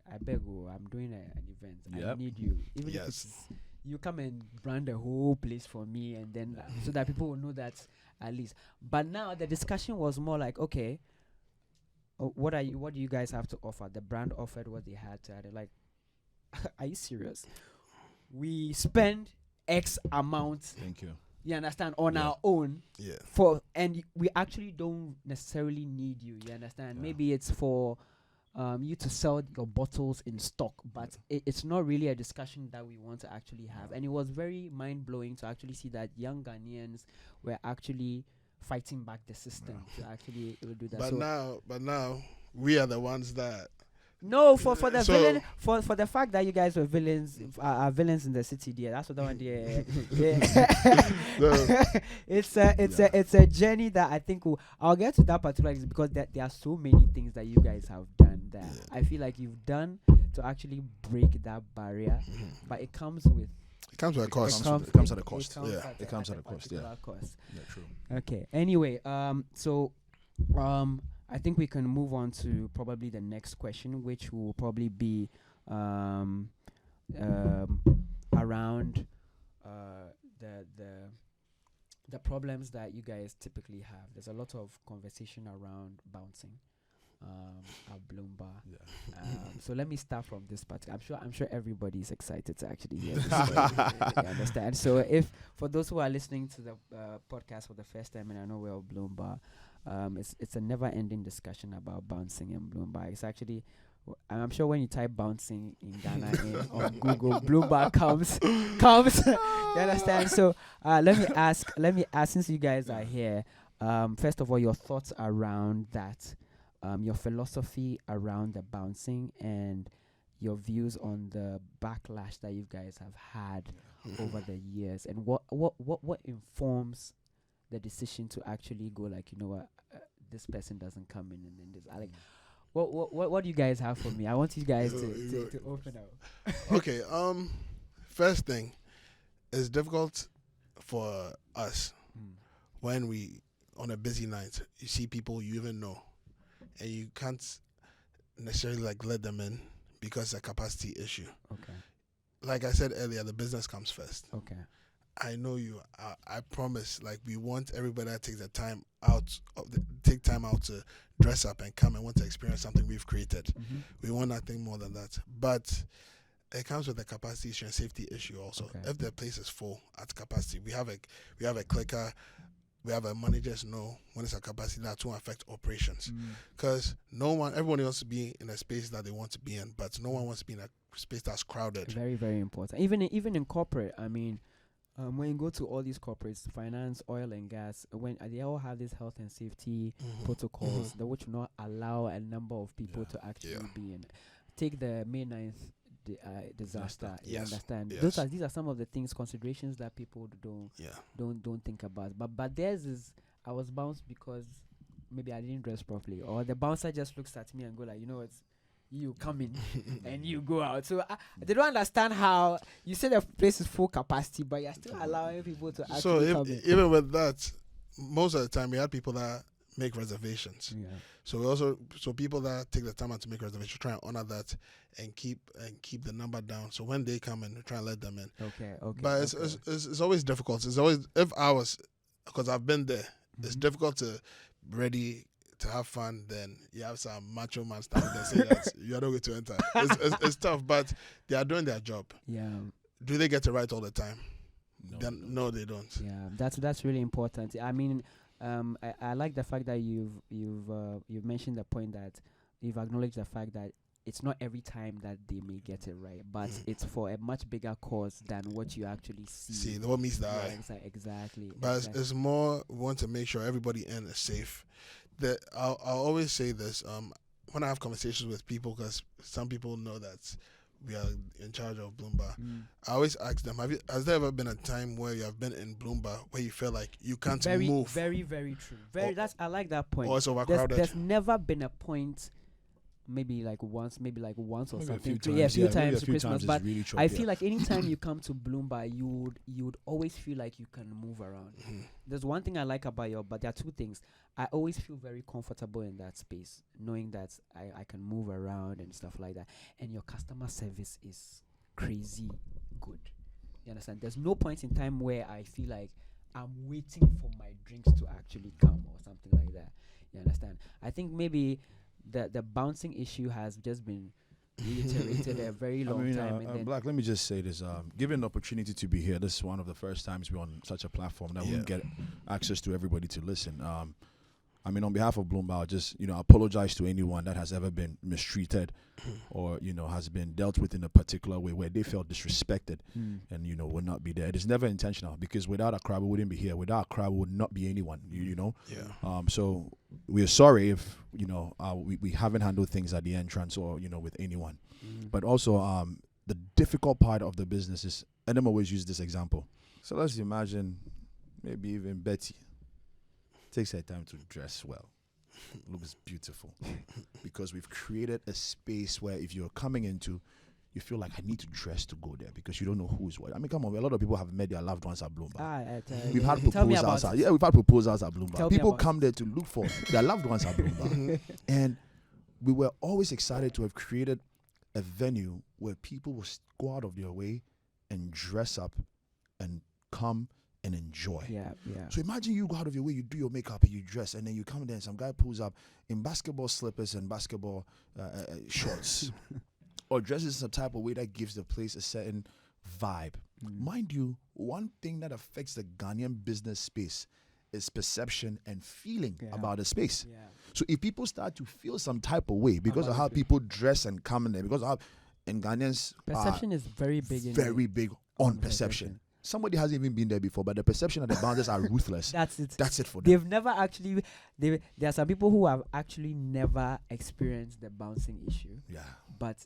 I beg you, I'm doing an event. I need you. Even if it's, you come and brand the whole place for me, and then so that people will know that at least. But now the discussion was more like, okay, what do you guys have to offer? The brand offered what they had to add. Like, are you serious? We spend X amount. Thank you. You understand, on our own. Yeah. And we actually don't necessarily need you. You understand? Yeah. Maybe it's for you to sell your bottles in stock, but it's not really a discussion that we want to actually have. And it was very mind blowing to actually see that young Ghanaians were actually fighting back the system to actually do that. But now we are the ones that. No, for the villain, for the fact that you guys were villains, are villains in the city. There, that's what I want. Yeah. It's a journey that I think I'll get to that particular because there are so many things that you guys have done that I feel like you've done to actually break that barrier, but it comes with. It comes with a cost. It comes at a cost. It comes at a cost. Yeah, true. Okay. Anyway, I think we can move on to probably the next question, which will probably be around the problems that you guys typically have. There's a lot of conversation around bouncing at Bloombar. So let me start from this part. I'm sure everybody's excited to actually hear this story. You understand? So if for those who are listening to the podcast for the first time, and I know we're at Bloombar, it's a never-ending discussion about bouncing in Bloombar. It's actually, I'm sure when you type bouncing in Ghana on Google, Bloombar comes. You understand? So let me ask, since you guys are here, first of all, your thoughts around that, your philosophy around the bouncing, and your views on the backlash that you guys have had over the years, and what informs the decision to actually go like, you know what, this person doesn't come in and then this. I like, what do you guys have for me? I want you guys to open up. Okay. First thing, it's difficult for us when we on a busy night. You see people you even know, and you can't necessarily like let them in because it's a capacity issue. Okay. Like I said earlier, the business comes first. Okay. I know you. I promise. Like, we want everybody to take time out to dress up and come and want to experience something we've created. We want nothing more than that. But it comes with a capacity issue and safety issue also. Okay. If the place is full at capacity, we have a clicker. We have a managers know when it's a capacity that won't affect operations. Because everyone wants to be in a space that they want to be in, but no one wants to be in a space that's crowded. Very, very important. Even in corporate, I mean. When you go to all these corporates, finance, oil and gas, when they all have these health and safety protocols that which will not allow a number of people to actually be in. Take the May 9th disaster. You understand? Yes. These are some of the considerations that people don't think about. But theirs is, I was bounced because maybe I didn't dress properly, or the bouncer just looks at me and go like, you know what? You come in and you go out. So they don't understand how you say the place is full capacity, but you're still allowing people to actually come in. Even with that, most of the time we had people that make reservations. Yeah. So people that take the time out to make reservations, try and honor that and keep the number down. So when they come in, we try and let them in. Okay. But it's always difficult. It's always, because I've been there, it's difficult to ready to have fun, then you have some macho man standing there saying that you're not going to enter. It's tough, but they are doing their job. Yeah. Do they get it right all the time? No, they don't. Yeah, that's really important. I mean, I like the fact that you've mentioned the point that you've acknowledged the fact that it's not every time that they may get it right, but it's for a much bigger cause than what you actually see. What meets the eye. Exactly. But it's more, we want to make sure everybody in is safe. I'll always say this when I have conversations with people, because some people know that we are in charge of Bloombar. I always ask them, has there ever been a time where you have been in Bloombar where you feel like you can't move? Very, very true. I like that point. Or it's overcrowded. There's never been a point, maybe like once or something. A few times to Christmas. But really I feel like anytime you come to Bloombar, you would always feel like you can move around. There's one thing I like about but there are two things. I always feel very comfortable in that space, knowing that I can move around and stuff like that. And your customer service is crazy good. You understand? There's no point in time where I feel like I'm waiting for my drinks to actually come or something like that. You understand? I think maybe the bouncing issue has just been reiterated a very long time. Black, let me just say this. Given the opportunity to be here, this is one of the first times we're on such a platform that we get access to everybody to listen. I mean, on behalf of Bloombar, I'll just, apologize to anyone that has ever been mistreated or, has been dealt with in a particular way where they felt disrespected and, will not be there. It is never intentional because without Accra, we wouldn't be here. Without Accra, we would not be anyone, Yeah. So we are sorry if, we haven't handled things at the entrance or, with anyone. But also, the difficult part of the business is, and I'm always use this example. So let's imagine maybe even Betty takes her time to dress well, looks beautiful, because we've created a space where if you're coming into, you feel like I need to dress to go there because you don't know who's what. I mean, come on, a lot of people have met their loved ones at Bloombar. We've had proposals. We've had proposals at Bloombar. People come there to look for their loved ones at Bloombar, and we were always excited to have created a venue where people will go out of their way and dress up and come and enjoy. Yeah. So imagine you go out of your way, you do your makeup and you dress, and then you come there and some guy pulls up in basketball slippers and basketball shorts, or dresses in some type of way that gives the place a certain vibe. Mind you, one thing that affects the Ghanaian business space is perception and feeling about the space. Yeah. So if people start to feel some type of way because of how people dress and come in there, because of how, in Ghanaians, perception is very big. Very big on perception. Somebody hasn't even been there before, but the perception of the bouncers are ruthless. That's it. That's it for them. They've never actually. There are some people who have actually never experienced the bouncing issue. Yeah. But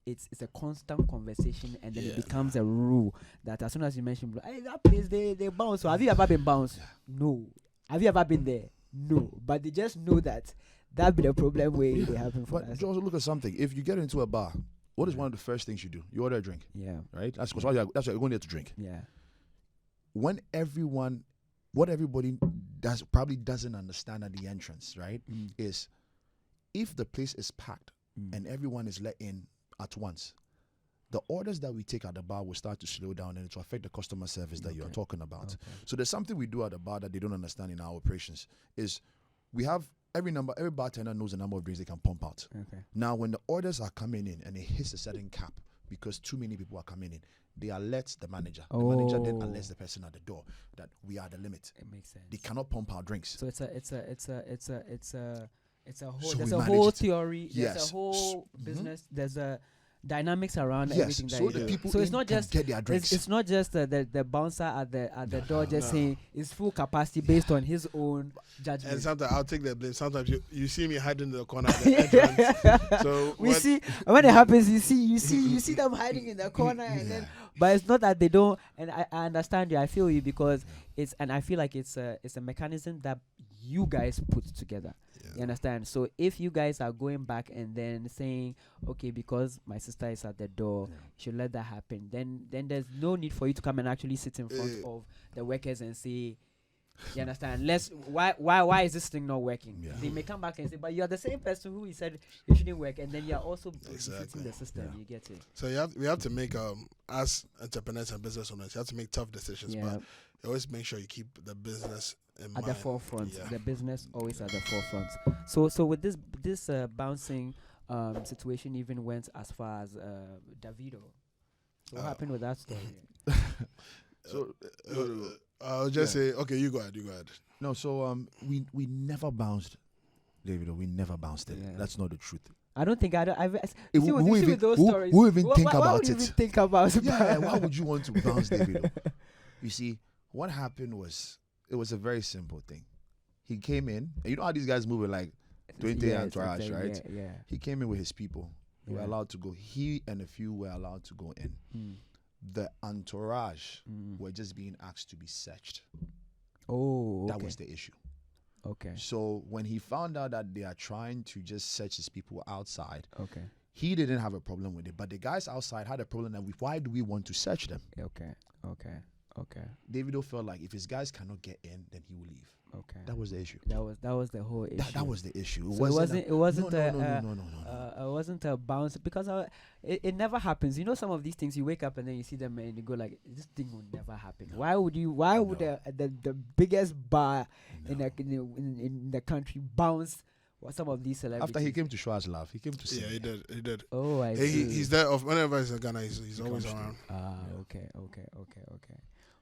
it's a constant conversation, and then it becomes a rule that as soon as you mention, hey, that place they bounce. So have you ever been bounced? Yeah. No. Have you ever been there? No. But they just know that be the problem where they happen for us. But also look at something. If you get into a bar, what is one of the first things you do? You order a drink. Yeah. Right. That's why you're going there to drink. Yeah. What everybody probably doesn't understand at the entrance, right, is if the place is packed and everyone is let in at once, the orders that we take at the bar will start to slow down and it will affect the customer service that you're talking about. Okay. So there's something we do at the bar that they don't understand in our operations is we have every bartender knows the number of drinks they can pump out. Okay. Now, when the orders are coming in and it hits a certain cap because too many people are coming in, they alert the manager. The manager then alerts the person at the door that we are the limit. It makes sense. They cannot pump our drinks. So it's a whole. So there's a whole theory. There's a whole business. There's a dynamics around everything. So the people it's not just get their drinks. It's not just the bouncer at the door just saying it's full capacity based on his own judgment. And sometimes I'll take the blame. Sometimes you see me hiding in the corner at the entrance. So we see when it happens, you see them hiding in the corner, and then. But it's not that they don't, and I understand you. I feel you because I feel like it's a mechanism that you guys put together. Yeah. You understand? So if you guys are going back and then saying, okay, because my sister is at the door, you should let that happen. Then there's no need for you to come and actually sit in front of the workers and say, you understand? Why is this thing not working? Yeah. They may come back and say, but you're the same person who said it shouldn't work, and then you're also fixing the system. You get it? So we have to make as entrepreneurs and business owners, you have to make tough decisions, but you always make sure you keep the business in mind. The forefront. Yeah. The business always at the forefront. So with this bouncing situation even went as far as Davdio. So what happened with that story? So I'll just say, okay, you go ahead. No, so we never bounced, David. We never bounced it. Yeah. That's not the truth. I don't think I've who even think about it? Yeah, why would you want to bounce David? You see, what happened was it was a very simple thing. He came in, and you know how these guys move with like 20 entourage, right? Yeah. He came in with his people. They were allowed to go. He and a few were allowed to go in. The entourage were just being asked to be searched. Oh, okay. That was the issue. Okay. So when he found out that they are trying to just search his people outside, he didn't have a problem with it. But the guys outside had a problem. And why do we want to search them? Okay. Davdio felt like if his guys cannot get in, then he will leave. Okay. That was the issue. That was the whole issue. That was the issue. It wasn't a bounce because it never happens. You know, some of these things you wake up and then you see them and you go like, this thing will never happen. No. Why would the biggest bar in the country bounce some of these celebrities? After he came to show us love, he came to see. Yeah, he did. Oh, I see. He's there. Whenever he's in Ghana, he's always around. Okay.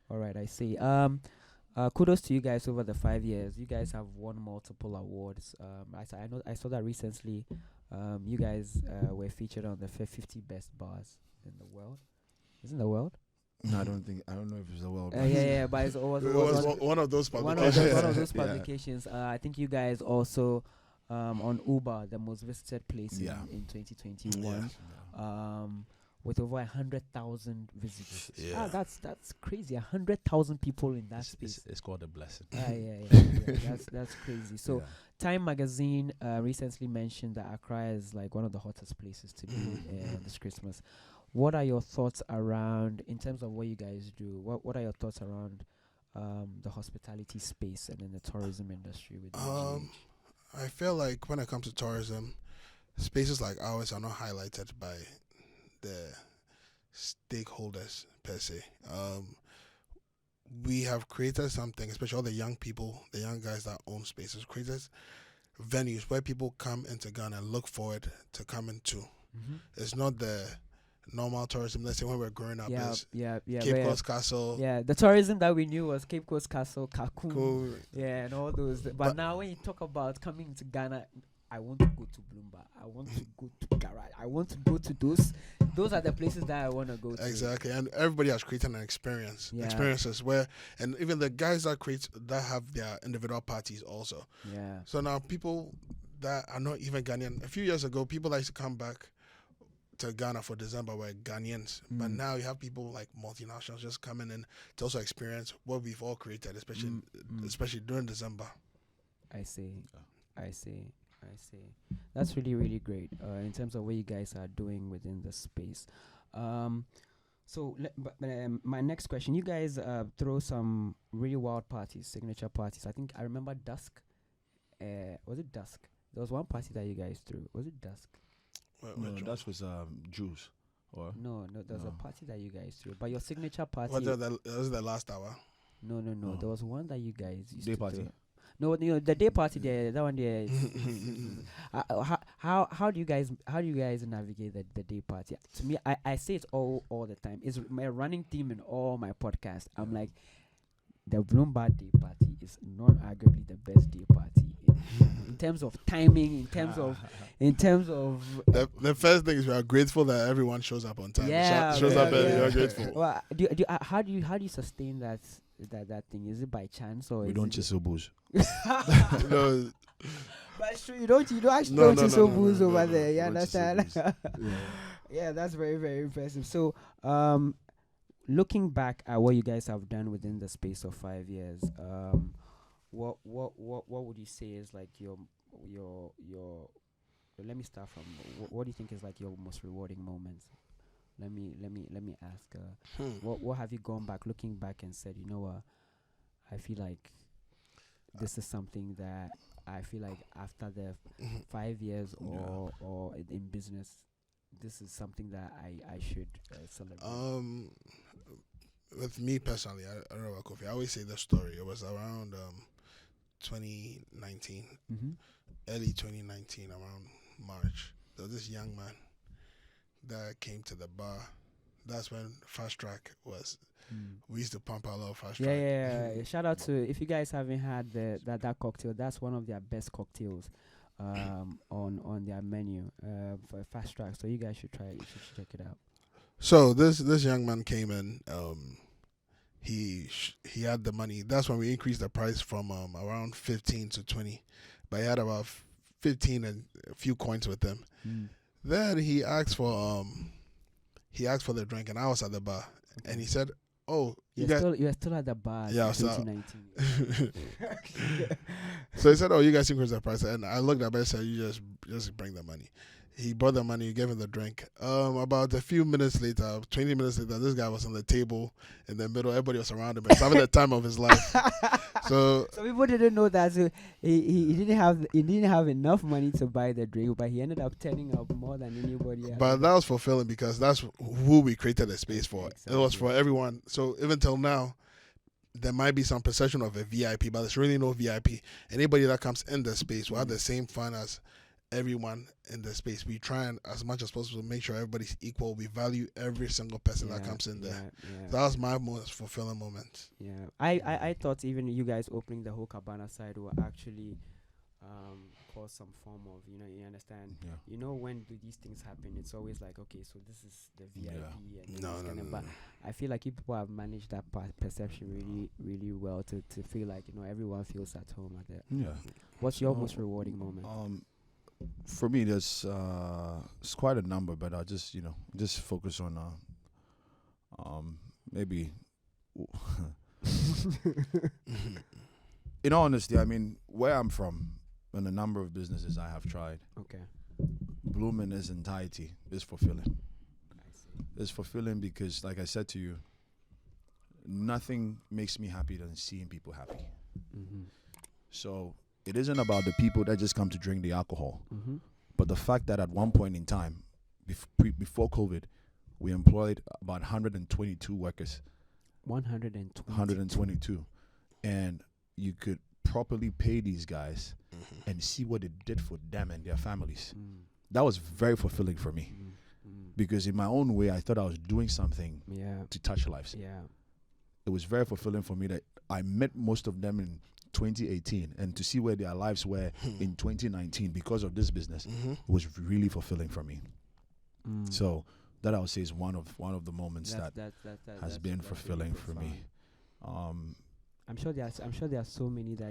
All right, I see. kudos to you guys over the 5 years. You guys have won multiple awards. I saw that recently. You guys were featured on the 50 best bars in the world. Isn't the world? No, I don't know if it's the world. Yeah, but it was one of those publications. One of those publications. I think you guys also on Uber, the most visited place in 2021. With over 100,000 visitors. Yeah. That's crazy. 100,000 people in that space. It's called a blessing. Yeah. That's crazy. So Time Magazine recently mentioned that Accra is like one of the hottest places to be this Christmas. What are your thoughts around, in terms of what you guys do? What are your thoughts around the hospitality space and in the tourism industry? I feel like when it comes to tourism, spaces like ours are not highlighted by the stakeholders per se. We have created something, especially all the young people, the young guys that own spaces, created venues where people come into Ghana and look forward to coming to. Mm-hmm. It's not the normal tourism. Let's say when we're growing up, Cape Coast Castle. Yeah, the tourism that we knew was Cape Coast Castle, Kakun, and all those. But now when you talk about coming to Ghana, I want to go to Bloombar. I want to go to Garage. I want to go to those. Those are the places that I want to go to. Exactly, and everybody has created an experience. Yeah. Experiences where, and even the guys that have their individual parties also. Yeah. So now people that are not even Ghanaian. A few years ago, people used to come back to Ghana for December were Ghanaians, but now you have people like multinationals just coming in to also experience what we've all created, especially during December. I see. That's really, really great in terms of what you guys are doing within the space. So my next question, you guys throw some really wild parties, signature parties. I think I remember Dusk. Was it Dusk? There was one party that you guys threw. Was it Dusk? No, that was Jews. Or no, there's a party that you guys threw. But your signature party. Was the last hour? No. There was one that you guys used day to party. throw. No, the day party there, that one there. How do you guys navigate the day party? To me, I say it all the time. It's my running theme in all my podcasts. I'm like, the Bloombar day party is non-arguably the best day party in terms of timing, in terms of the first thing is we are grateful that everyone shows up on time. Shows up early. We are grateful. Well, how do you sustain that thing? Is it by chance or we don't chisel booze? No. But it's true, you don't chisel booze over there. You understand? Yeah, that's very, very impressive. So, looking back at what you guys have done within the space of 5 years, what would you say is like your let me start from what do you think is like your most rewarding moments? Let me ask what have you gone back, looking back, and said, you know what, I feel like this is something that I feel like after the 5 years or in business, this is something that I should celebrate. With me personally, I don't know about Kofi. I always say the story. It was around 2019, early 2019, around March. There was this young man that came to the bar. That's when Fast Track was. We used to pump a lot of Fast Track. Yeah. Shout out to, if you guys haven't had that cocktail, that's one of their best cocktails on their menu for Fast Track. So you guys should try it. You should check it out. So this young man came in. He had the money. That's when we increased the price from around 15 to 20. But he had about 15 and a few coins with him. Then he asked for the drink, and I was at the bar, and he said, "Oh, you're still at the bar." Yeah, in 2019. So he said, "Oh, you guys increased the price," and I looked at him and said, "You just bring the money." He brought the money, he gave him the drink. About a few minutes later, 20 minutes later, this guy was on the table in the middle. Everybody was around him. He was having the time of his life. So people didn't know that. So he didn't have enough money to buy the drink, but he ended up turning up more than anybody else. But that was fulfilling because that's who we created the space for. Exactly. It was for everyone. So even till now, there might be some perception of a VIP, but there's really no VIP. Anybody that comes in the space will have the same fun as everyone in the space. We try and, as much as possible, make sure everybody's equal. We value every single person that comes in there. So that was my most fulfilling moment. Yeah, I thought even you guys opening the whole Cabana side will actually cause some form of, you understand. You know, when do these things happen? It's always like, okay, so this is the VIP. And but I feel like you people have managed that perception really, really well to feel like everyone feels at home at that. Yeah. What's your most rewarding moment? For me, there's it's quite a number, but I'll just just focus on maybe. In all honesty, I mean, where I'm from and the number of businesses I have tried, Bloom in its entirety is fulfilling. It's fulfilling because, like I said to you, nothing makes me happy than seeing people happy. So it isn't about the people that just come to drink the alcohol, but the fact that at one point in time, before COVID, we employed about 122 workers. 122. And you could properly pay these guys and see what it did for them and their families. That was very fulfilling for me. Because in my own way, I thought I was doing something to touch lives. It was very fulfilling for me that I met most of them in 2018, and to see where their lives were in 2019 because of this business was really fulfilling for me. So that I would say is one of the moments that has been fulfilling for me. I'm sure there are so many that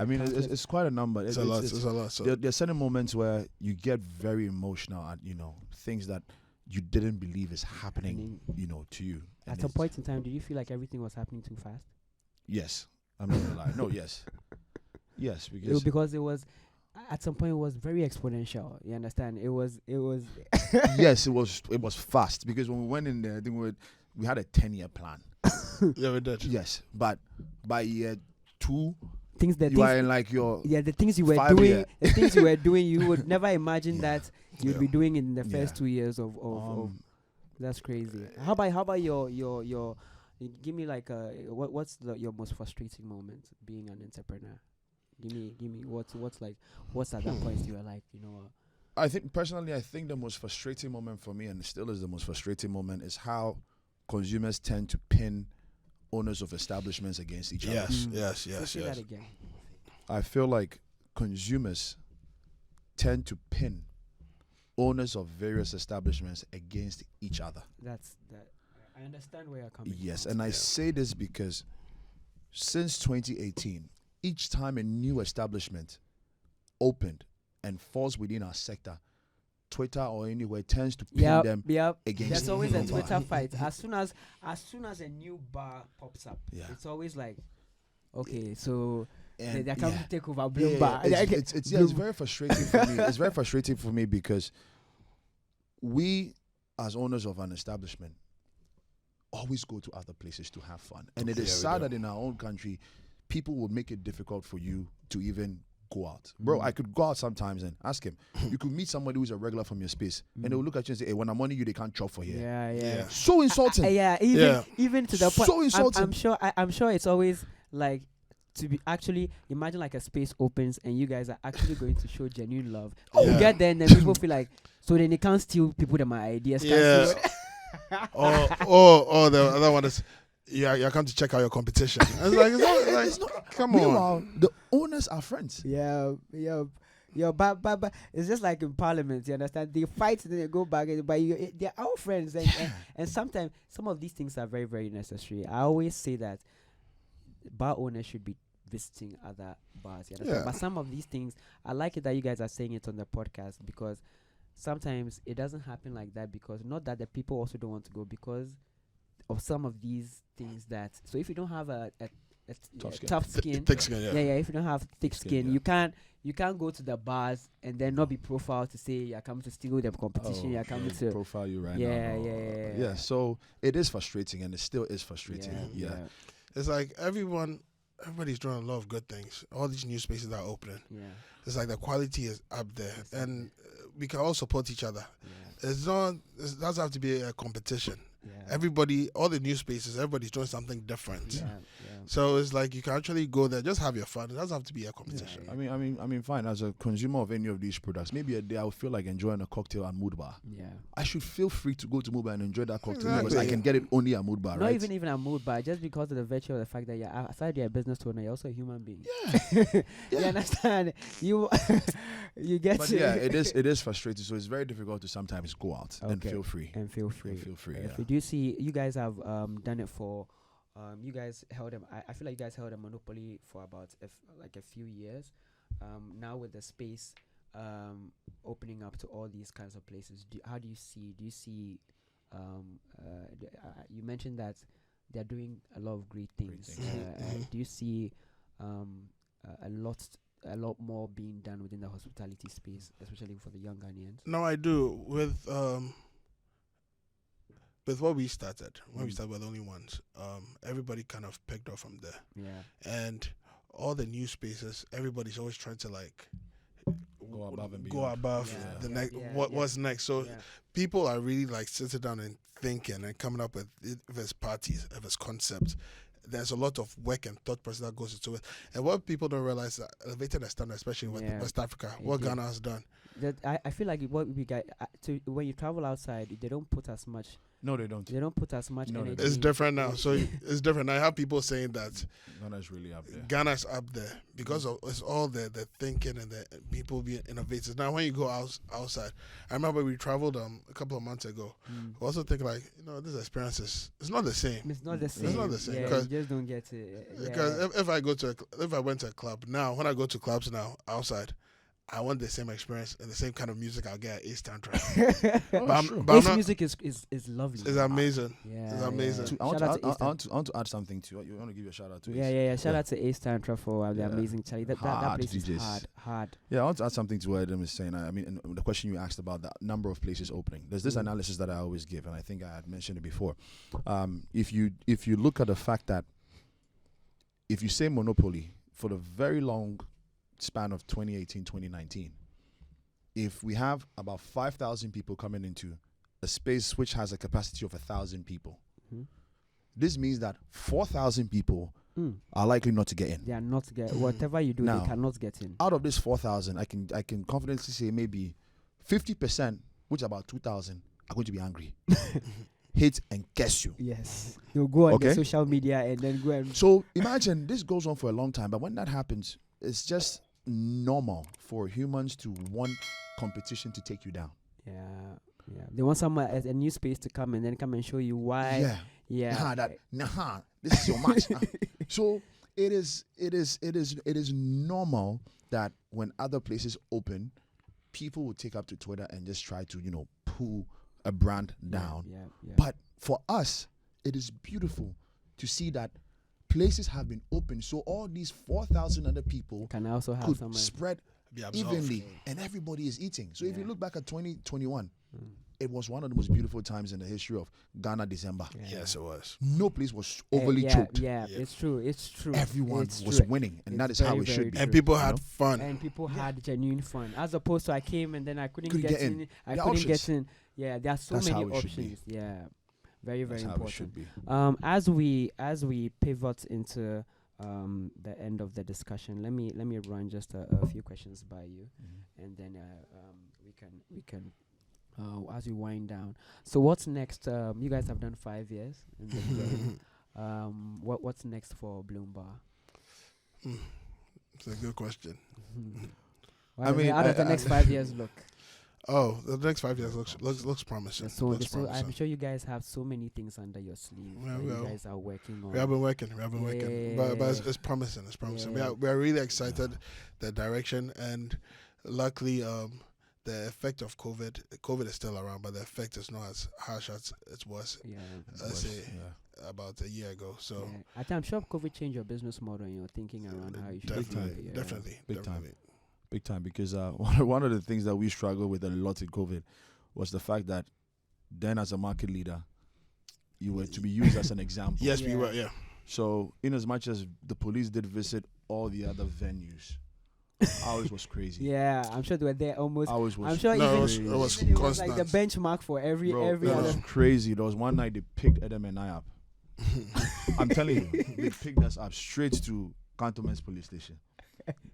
I mean it's quite a number. It's a lot. So there are certain moments where you get very emotional at things that you didn't believe is happening to you. At some point in time, did you feel like everything was happening too fast? Yes, I'm not gonna lie. No, yes, because it was at some point it was very exponential. You understand? It was. Yes, it was fast because when we went in there, I think we had a 10-year plan. Yeah, we did. Yes, but by year 2, are in like your the things you were doing. The things you were doing, you would never imagine that you'd be doing in the first 2 years of. That's crazy. How about your give me like what's your most frustrating moment being an entrepreneur? Give me what's at that point you are like, I think personally, the most frustrating moment for me, and still is the most frustrating moment, is how consumers tend to pin owners of establishments against each other. Yes. Say that again. I feel like consumers tend to pin owners of various establishments against each other. I understand where you're coming from. Yes, and I say this because since 2018, each time a new establishment opened and falls within our sector, Twitter or anywhere tends to pin them against. There's always a Twitter fight. As soon as a new bar pops up, it's always like, okay, so they're coming to take over Bloombar. It's very frustrating for me. It's very frustrating for me because we, as owners of an establishment, always go to other places to have fun. And it is sad that in our own country, people will make it difficult for you to even go out. Bro, I could go out sometimes and ask him. You could meet somebody who's a regular from your space, and they will look at you and say, hey, when I'm on you, they can't chop for here. Yeah. So insulting. Even to the point. So insulting. I'm sure it's always like, to be actually imagine like a space opens and you guys are actually going to show genuine love. You get there and then people feel like, so then they can't steal people that my ideas. The other one is, you come to check out your competition. It's not, come on. The owners are friends. But it's just like in Parliament, you understand? They fight, then they go back, but they're our friends. And sometimes some of these things are very, very necessary. I always say that bar owners should be visiting other bars. You understand? But some of these things, I like it that you guys are saying it on the podcast, because sometimes it doesn't happen like that, because not that the people also don't want to go, because of some of these things that, so if you don't have a tough skin, thick skin, if you don't have thick skin, you can't go to the bars and then not be profiled to say you're coming to steal the competition, you're coming to profile you right now. Yeah, so it is frustrating, and it still is frustrating. It's like everybody's doing a lot of good things. All these new spaces that are opening. It's like the quality is up there, and we can all support each other. It doesn't have to be a competition. Everybody, all the new spaces, everybody's doing something different. So it's like you can actually go there, just have your fun. It doesn't have to be a competition. Yeah. I mean, fine. As a consumer of any of these products, maybe a day I would feel like enjoying a cocktail at Mood Bar. Yeah. I should feel free to go to Mood Bar and enjoy that cocktail Exactly. because I can get it only at Mood Bar, Not right? even at Mood Bar, just because of the virtue of the fact that aside you're a business owner, you're also a human being. Yeah. You understand? You you get But to yeah, it is frustrating. So it's very difficult to sometimes go out and feel free. And feel free. Yeah. If you do see, you guys have done it for. You guys held them. I feel like you guys held a monopoly for about a few years. Now with the space opening up to all these kinds of places, how do you see? Do you see? You mentioned that they're doing a lot of great things. Do you see a lot more being done within the hospitality space, especially for the young Ghanaians? No, I do. With what we started, when we started with only ones, everybody kind of picked up from there. Yeah. And all the new spaces, everybody's always trying to like Go above and go beyond. above the next. What's next? So people are really like sitting down and thinking and coming up with if it's parties, if it's concepts. There's a lot of work and thought process that goes into it. And what people don't realize that elevating the standard, especially with West Africa, what Ghana has done. That I feel like what we get when you travel outside, they don't put as much. No, they don't. They don't put as much energy. It's different now. So it's different. I have people saying that Ghana's really up there. Ghana's up there because of it's all the thinking and the people being innovators. Now, when you go outside, I remember we traveled a couple of months ago. I also think like this experience it's not the same. It's not the same. It's not the same because you just don't get it. Because if I went to a club now, when I go to clubs now outside, I want the same experience and the same kind of music I'll get at Ace Tantra. Ace music is lovely. It's amazing. Yeah, it's amazing. I want to add something to it. You want to give a shout out to Ace? Yeah. Shout out to Ace Tantra for the amazing Charlie. That place DJs. is hard. Yeah, I want to add something to what Edem is saying. I mean, the question you asked about the number of places opening. There's this analysis that I always give, and I think I had mentioned it before. If you look at the fact that if you say monopoly for the very long span of 2018-2019, if we have about 5,000 people coming into a space which has a capacity of 1,000 people, this means that 4,000 people are likely not to get in. They are not get whatever you do. Now, they cannot get in. Out of this 4,000, I can confidently say maybe 50%, which is about 2,000, are going to be angry. Hate and guess you. Yes. You'll go on the social media and then go and... So imagine this goes on for a long time, but when that happens, it's just normal for humans to want competition to take you down. Yeah. They want someone at a new space to come and then come and show you why. Yeah. This is your match. So it is normal that when other places open, people will take up to Twitter and just try to pull a brand down. Yeah. But for us, it is beautiful to see that places have been opened, so all these 4,000 other people can also have could spread evenly, and everybody is eating. So if you look back at 2021, it was one of the most beautiful times in the history of Ghana December. Yes, it was. No place was overly choked. Yeah, it's true. Everyone was winning, and that is how it should be. And people had fun. And people had genuine fun, as opposed to I came and then I couldn't get in. I couldn't get in. Yeah, there are so many options. Yeah. Very, very important. As we pivot into the end of the discussion, let me run just a few questions by you, and then we can as we wind down. So what's next? You guys have done 5 years. What's next for Bloombar? It's a good question. How does the next 5 years look? Oh, the next 5 years looks promising. So I'm sure you guys have so many things under your sleeve. You guys are working on. We have been working. But it's promising. It's promising. We are really excited. The direction, and luckily, the effect of COVID is still around, but the effect is not as harsh as it was. About a year ago. So I'm sure COVID changed your business model and your thinking around how you should do it. Definitely. Big time, because one of the things that we struggled with a lot in COVID was the fact that then as a market leader, you were to be used as an example. Yes, we were, So in as much as the police did visit all the other venues, ours was crazy. Yeah, I'm sure they were there almost. I'm sure it was like the benchmark for every It was crazy. There was one night they picked Edem and I up. I'm telling you, they picked us up straight to Cantonment's police station.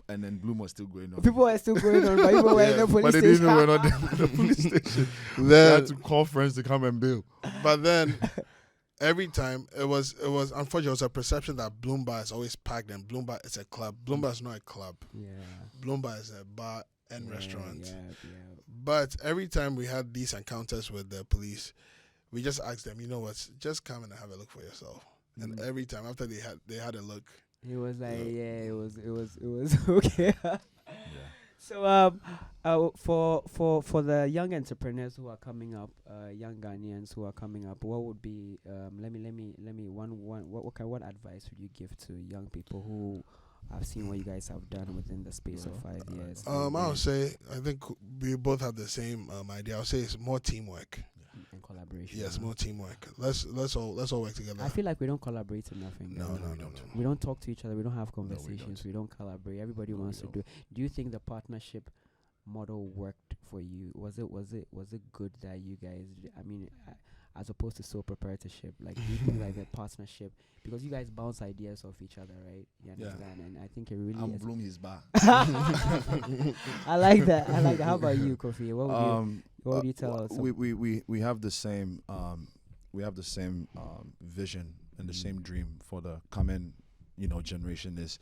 And then Bloom was still going on. People were still going on, but people were in the police but they station. didn't know we're not in the police station. They had to call friends to come and bail. But then every time it was unfortunate. It was a perception that Bloombar is always packed, and Bloombar is a club. Bloombar is not a club. Yeah. Bloombar is a bar and restaurant. Yeah. But every time we had these encounters with the police, we just asked them, you know what, just come and have a look for yourself. And every time after they had a look, he was like, it was okay. So for the young entrepreneurs who are coming up, young Ghanaians who are coming up, what would be what advice would you give to young people who have seen what you guys have done within the space of 5 years? I would say, I think we both have the same idea. I would say it's more teamwork and collaboration. Yes, more teamwork. Let's all work together. I feel like we don't collaborate enough. No. We don't talk to each other. We don't have conversations. We don't collaborate. Everybody wants to do. Do you think the partnership model worked for you? Was it good that you guys? I mean, as opposed to sole proprietorship, like do you think like a partnership, because you guys bounce ideas off each other, right? You understand? And I think it really. I'm Bloom his bar. I like that. How about you, Kofi? What would you tell us? We have the same vision and the same dream for the coming generation. Is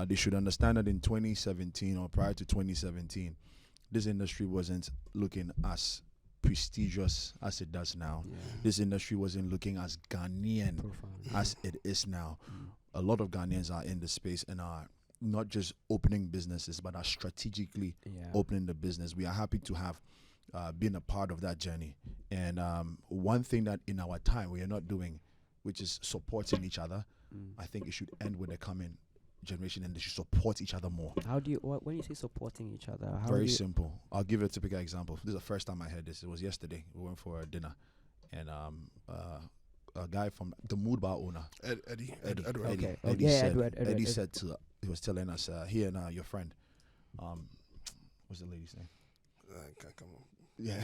they should understand that in 2017 or prior to 2017, this industry wasn't looking as prestigious as it does now. This industry wasn't looking as Ghanaian as it is now. A lot of Ghanaians are in the space and are not just opening businesses, but are strategically opening the business. We are happy to have been a part of that journey. And one thing that in our time we are not doing, which is supporting each other, I think it should end with the coming generation, and they should support each other more. How do you when you say supporting each other? Very simple. I'll give a typical example. This is the first time I heard this. It was yesterday. We went for a dinner, and a guy from the Mood Bar owner, Eddie said he was telling us, he and your friend, what's the lady's name? Come on. Yeah,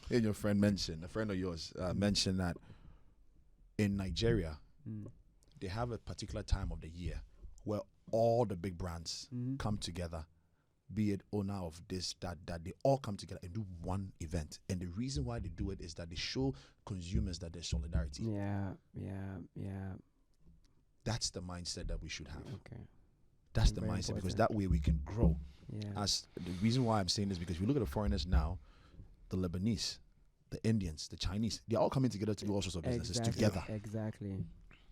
he and your friend mentioned, a friend of yours mentioned that in Nigeria, they have a particular time of the year where all the big brands come together, be it owner of this, that, they all come together and do one event. And the reason why they do it is that they show consumers that there's solidarity. Yeah. That's the mindset that we should have. Okay. That's the mindset, because that way we can grow. Yeah. As the reason why I'm saying this, because if you look at the foreigners now, the Lebanese, the Indians, the Chinese, they're all coming together to do all sorts of businesses together. Exactly.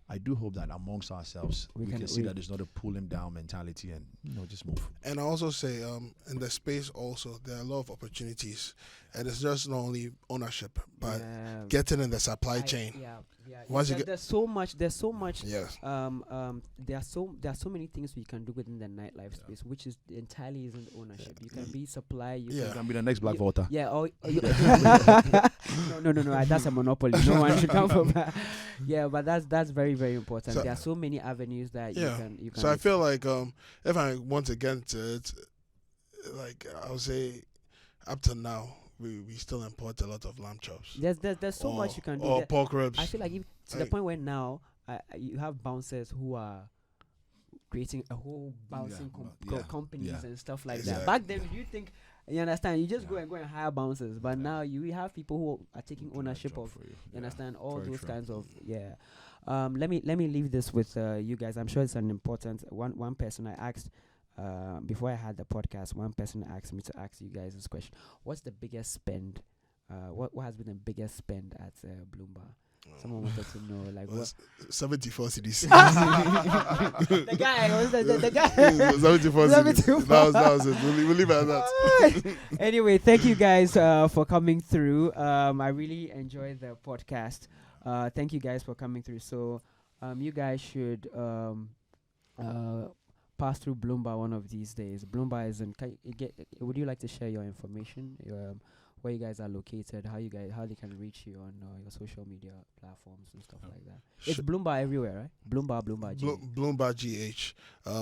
I do hope that amongst ourselves we can see that there's not a pulling down mentality and just move. And I also say in the space also there are a lot of opportunities, and it's just not only ownership but getting in the supply chain. Once there's so much. Yes. There are so many things we can do within the nightlife space, which is entirely isn't ownership. You can be supply. You can be the next Blacvolta. No. That's a monopoly. No one should come from that. Yeah, but that's very, very important. So, there are so many avenues that you can. So I feel like if I want to get into it, like I'll say, up to now, we still import a lot of lamb chops. There's so much you can do. Or pork ribs. I feel like to the point where now you have bouncers who are creating a whole bouncing companies and stuff like that. Back then, you think, you understand, you just go and hire bouncers, but now you have people who are taking ownership of you understand all those kinds of let me leave this with you guys. I'm sure it's an important one person I asked before I had the podcast. One person asked me to ask you guys this question: what's the biggest spend? What has been the biggest spend at Bloombar? Someone wanted to know, like, what? 74 CDs. The guy was the guy. 74 CDs. That was it. We'll leave it at that. Anyway, thank you guys for coming through. I really enjoyed the podcast. Thank you guys for coming through. So, you guys should pass through Bloombar one of these days. Bloombar is in. Would you like to share your information? Where you guys are located, how they can reach you on your social media platforms and stuff like that. It's Bloombar everywhere, right? Bloombar GH. Bloombar GH.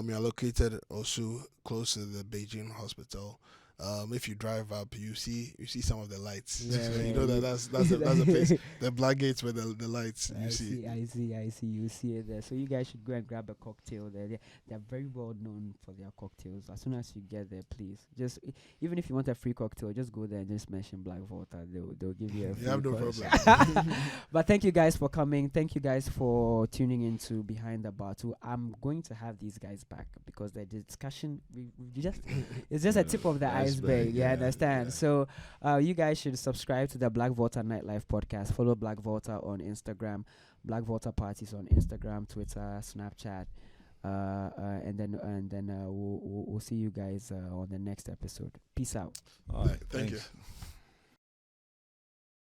We are located also close to the Beijing Hospital. If you drive up, you see some of the lights. Yeah, so you know that's a place. The black gates with the lights. I see. You see it there. So you guys should go and grab a cocktail there. They're very well known for their cocktails. As soon as you get there, please just even if you want a free cocktail, just go there and just mention Blacvolta. They'll give you a free. You have no problem. But thank you guys for coming. Thank you guys for tuning into Behind the Bar too. I'm going to have these guys back because the discussion it's just a tip of the iceberg. Yeah, understand. Yeah. So you guys should subscribe to the Blacvolta Nightlife podcast. Follow Blacvolta on Instagram, Blacvolta parties on Instagram, Twitter, Snapchat, and then we'll see you guys on the next episode. Peace out. All right, thank you.